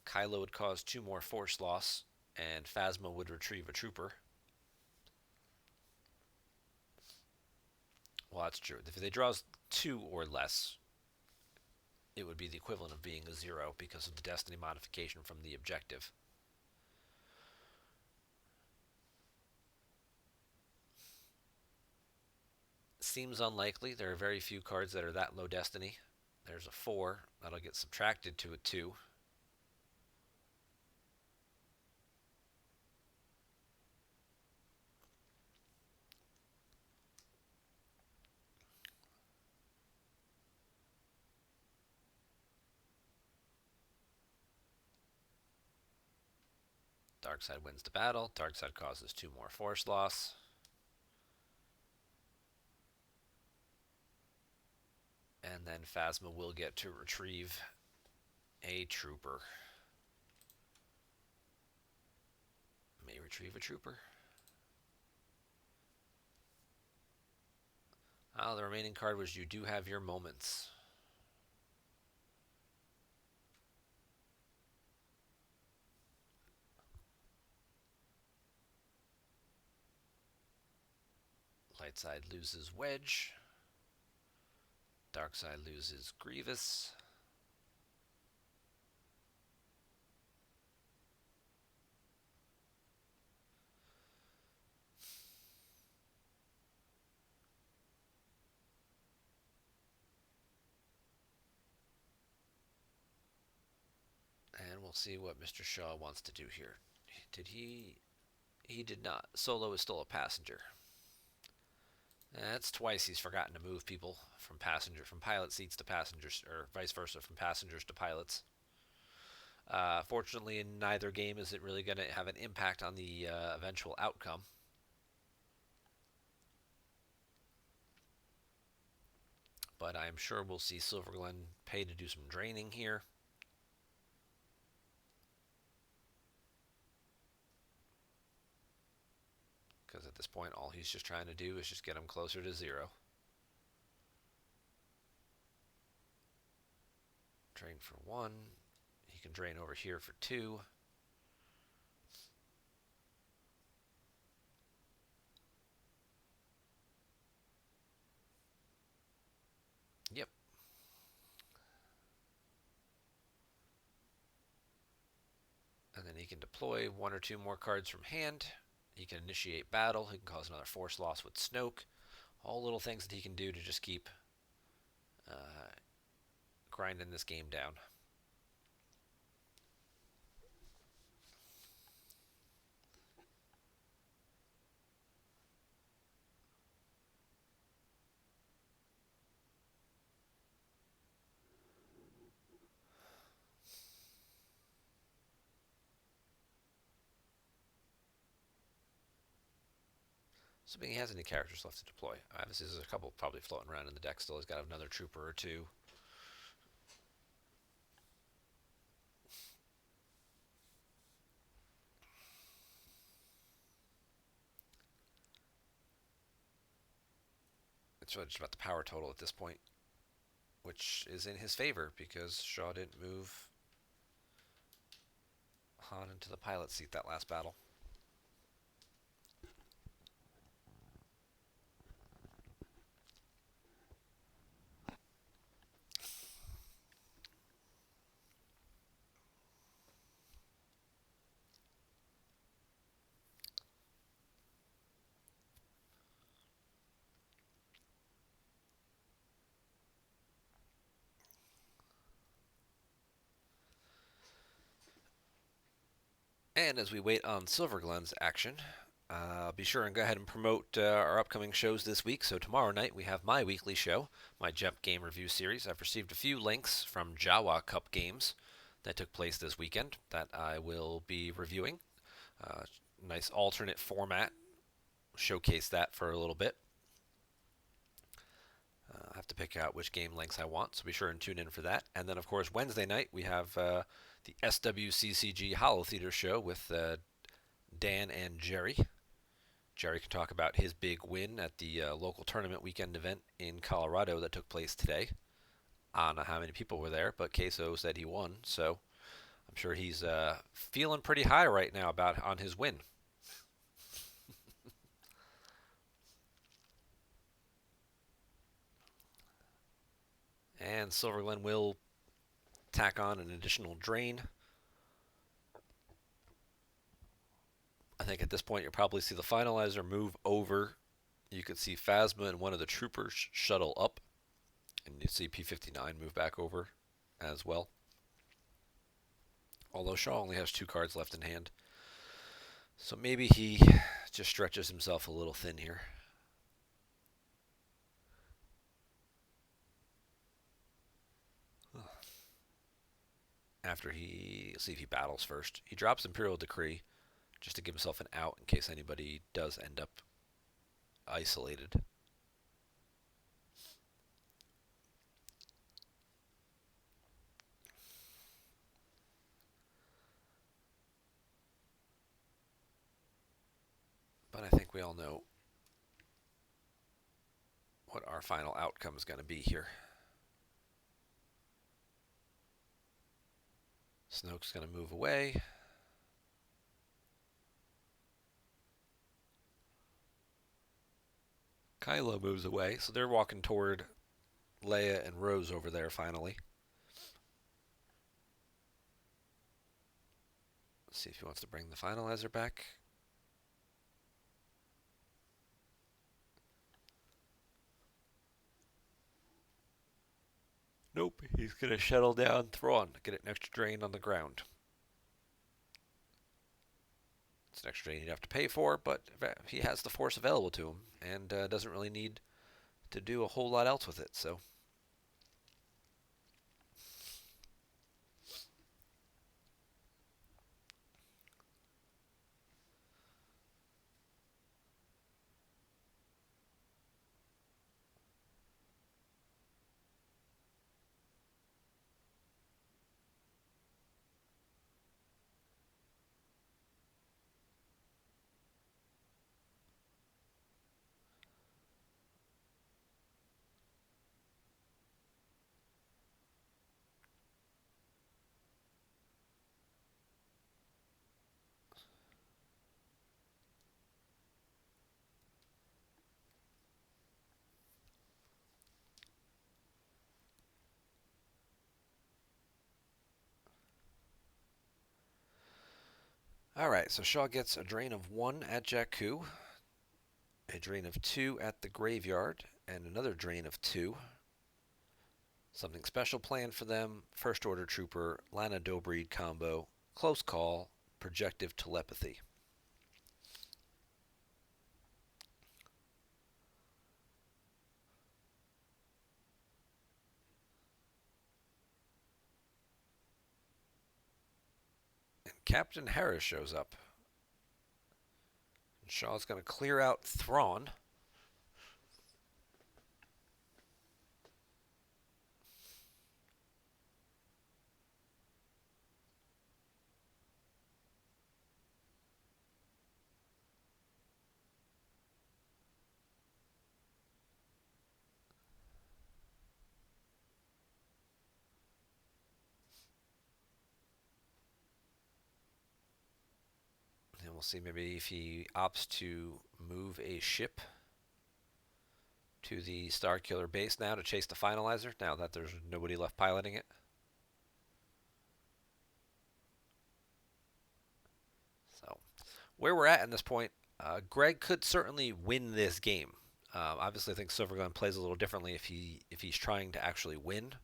Kylo would cause 2 more force loss, and Phasma would retrieve a trooper. Well, that's true. If they draws 2 or less, it would be the equivalent of being a 0 because of the destiny modification from the objective. Seems unlikely. There are very few cards that are that low destiny. There's a 4. That'll get subtracted to a 2. Darkseid wins the battle. Darkseid causes 2 more force loss. And then Phasma will get to retrieve A trooper. May retrieve a trooper. The remaining card was you do have your moments. Light side loses Wedge. Dark side loses Grievous. And we'll see what Mr. Shaw wants to do here. Did he? He did not. Solo is still a passenger. That's twice he's forgotten to move people from pilot seats to passengers, or vice versa, from passengers to pilots. Fortunately, in neither game is it really going to have an impact on the eventual outcome. But I'm sure we'll see Silverglen pay to do some draining here. Because at this point, all he's just trying to do is just get him closer to 0. Drain for 1. He can drain over here for 2. Yep. And then he can deploy 1 or 2 more cards from hand. He can initiate battle. He can cause another force loss with Snoke. All little things that he can do to just keep grinding this game down. Assuming he has any characters left to deploy. Obviously, there's a couple probably floating around in the deck still. He's got another trooper or 2. It's really just about the power total at this point, which is in his favor because Shaw didn't move Han into the pilot seat that last battle. And as we wait on Silverglen's action, be sure and go ahead and promote our upcoming shows this week. So tomorrow night we have my weekly show, my Jump Game Review series. I've received a few links from Jawa Cup games that took place this weekend that I will be reviewing. Nice alternate format. Showcase that for a little bit. I have to pick out which game links I want, so be sure and tune in for that. And then, of course, Wednesday night we have the SWCCG Hollow Theater show with Dan and Jerry. Jerry can talk about his big win at the local tournament weekend event in Colorado that took place today. I don't know how many people were there, but Queso said he won, so I'm sure he's feeling pretty high right now on his win. And Silverglen will tack on an additional drain. I think at this point you'll probably see the finalizer move over. You could see Phasma and one of the troopers shuttle up. And you see P-59 move back over as well. Although Shaw only has 2 cards left in hand. So maybe he just stretches himself a little thin here. After let's see if he battles first. He drops Imperial Decree just to give himself an out in case anybody does end up isolated. think we all know what our final outcome is going to be here. Snoke's going to move away. Kylo moves away, so they're walking toward Leia and Rose over there finally. Let's see if he wants to bring the finalizer back. Nope, he's going to shuttle down Thrawn, get an extra drain on the ground. It's an extra drain he'd have to pay for, but he has the Force available to him and doesn't really need to do a whole lot else with it, so. Alright, so Shaw gets a drain of 1 at Jakku, a drain of 2 at the graveyard, and another drain of 2. Something special planned for them, First Order Trooper, Lana Dobreed combo, Close Call, Projective Telepathy. And Captain Harris shows up. And Shaw's going to clear out Thrawn. And we'll see maybe if he opts to move a ship to the Starkiller base now to chase the finalizer, now that there's nobody left piloting it. So, where we're at this point, Greg could certainly win this game. Obviously, I think Silverglen plays a little differently if he's trying to actually win.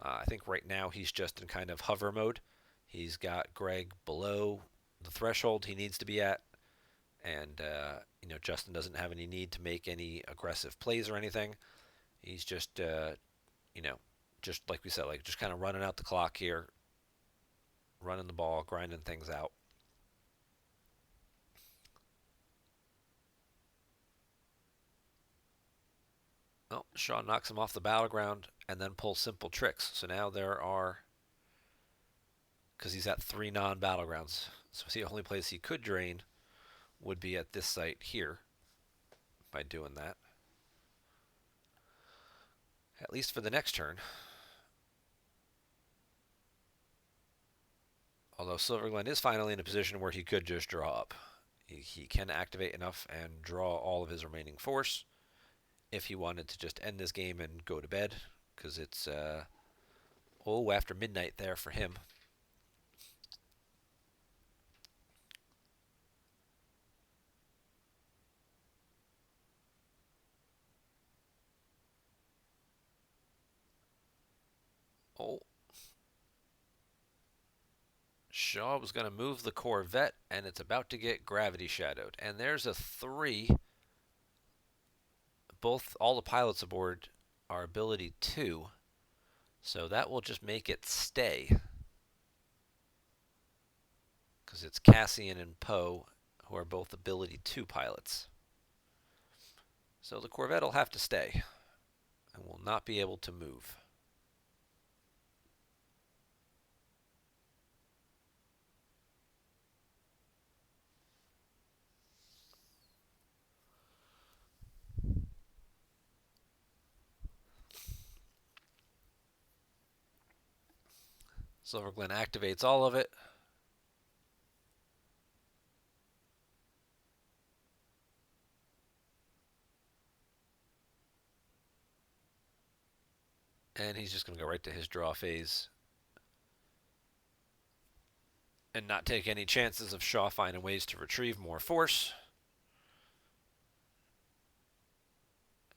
I think right now he's just in kind of hover mode. He's got Greg below the threshold he needs to be at, and Justin doesn't have any need to make any aggressive plays or anything. He's just just like we said, like just kind of running out the clock here, running the ball, grinding things out. Oh, Shaw knocks him off the battleground and then pulls simple tricks. So now there are, because he's at 3 non-battlegrounds, so the only place he could drain would be at this site here by doing that. At least for the next turn. Although Silverglen is finally in a position where he could just draw up. He can activate enough and draw all of his remaining force if he wanted to just end this game and go to bed, because it's after midnight there for him. Oh, Shaw was going to move the Corvette, and it's about to get gravity shadowed. And there's a 3. All the pilots aboard are ability 2, so that will just make it stay, because it's Cassian and Poe, who are both ability 2 pilots. So the Corvette will have to stay and will not be able to move. Silverglen activates all of it. And he's just going to go right to his draw phase and not take any chances of Shaw finding ways to retrieve more force.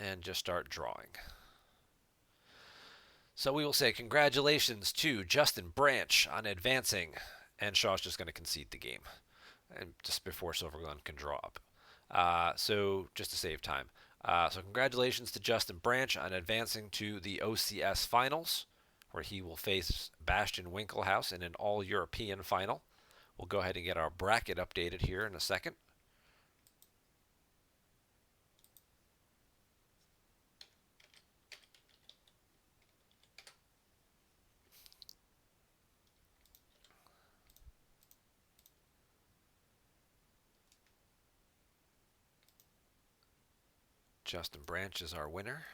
And just start drawing. So we will say congratulations to Justin Branch on advancing, and Shaw's just going to concede the game, and just before Silverglen can draw up. So just to save time. So congratulations to Justin Branch on advancing to the OCS finals, where he will face Bastian Winkelhaus in an all-European final. We'll go ahead and get our bracket updated here in a second. Justin Branch is our winner.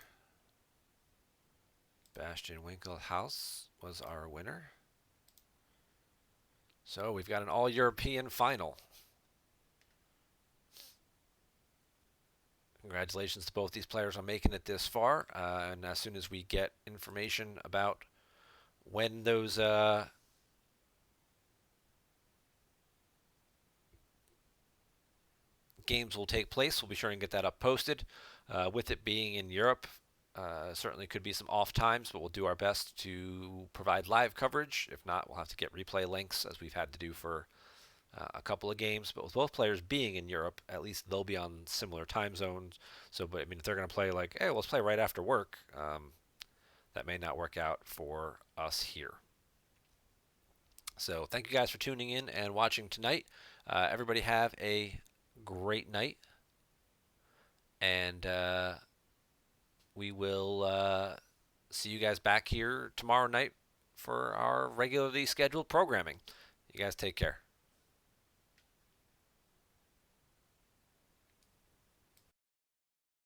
Bastian Winkelhaus was our winner. So we've got an all-European final. Congratulations to both these players on making it this far. And as soon as we get information about when those games will take place, we'll be sure and get that up posted. With it being in Europe, certainly could be some off times, but we'll do our best to provide live coverage. If not, we'll have to get replay links as we've had to do for a couple of games. But with both players being in Europe, at least they'll be on similar time zones. So, but I mean, if they're going to play like, hey, let's play right after work, that may not work out for us here. So thank you guys for tuning in and watching tonight. Everybody have a great night. And we will see you guys back here tomorrow night for our regularly scheduled programming. You guys take care.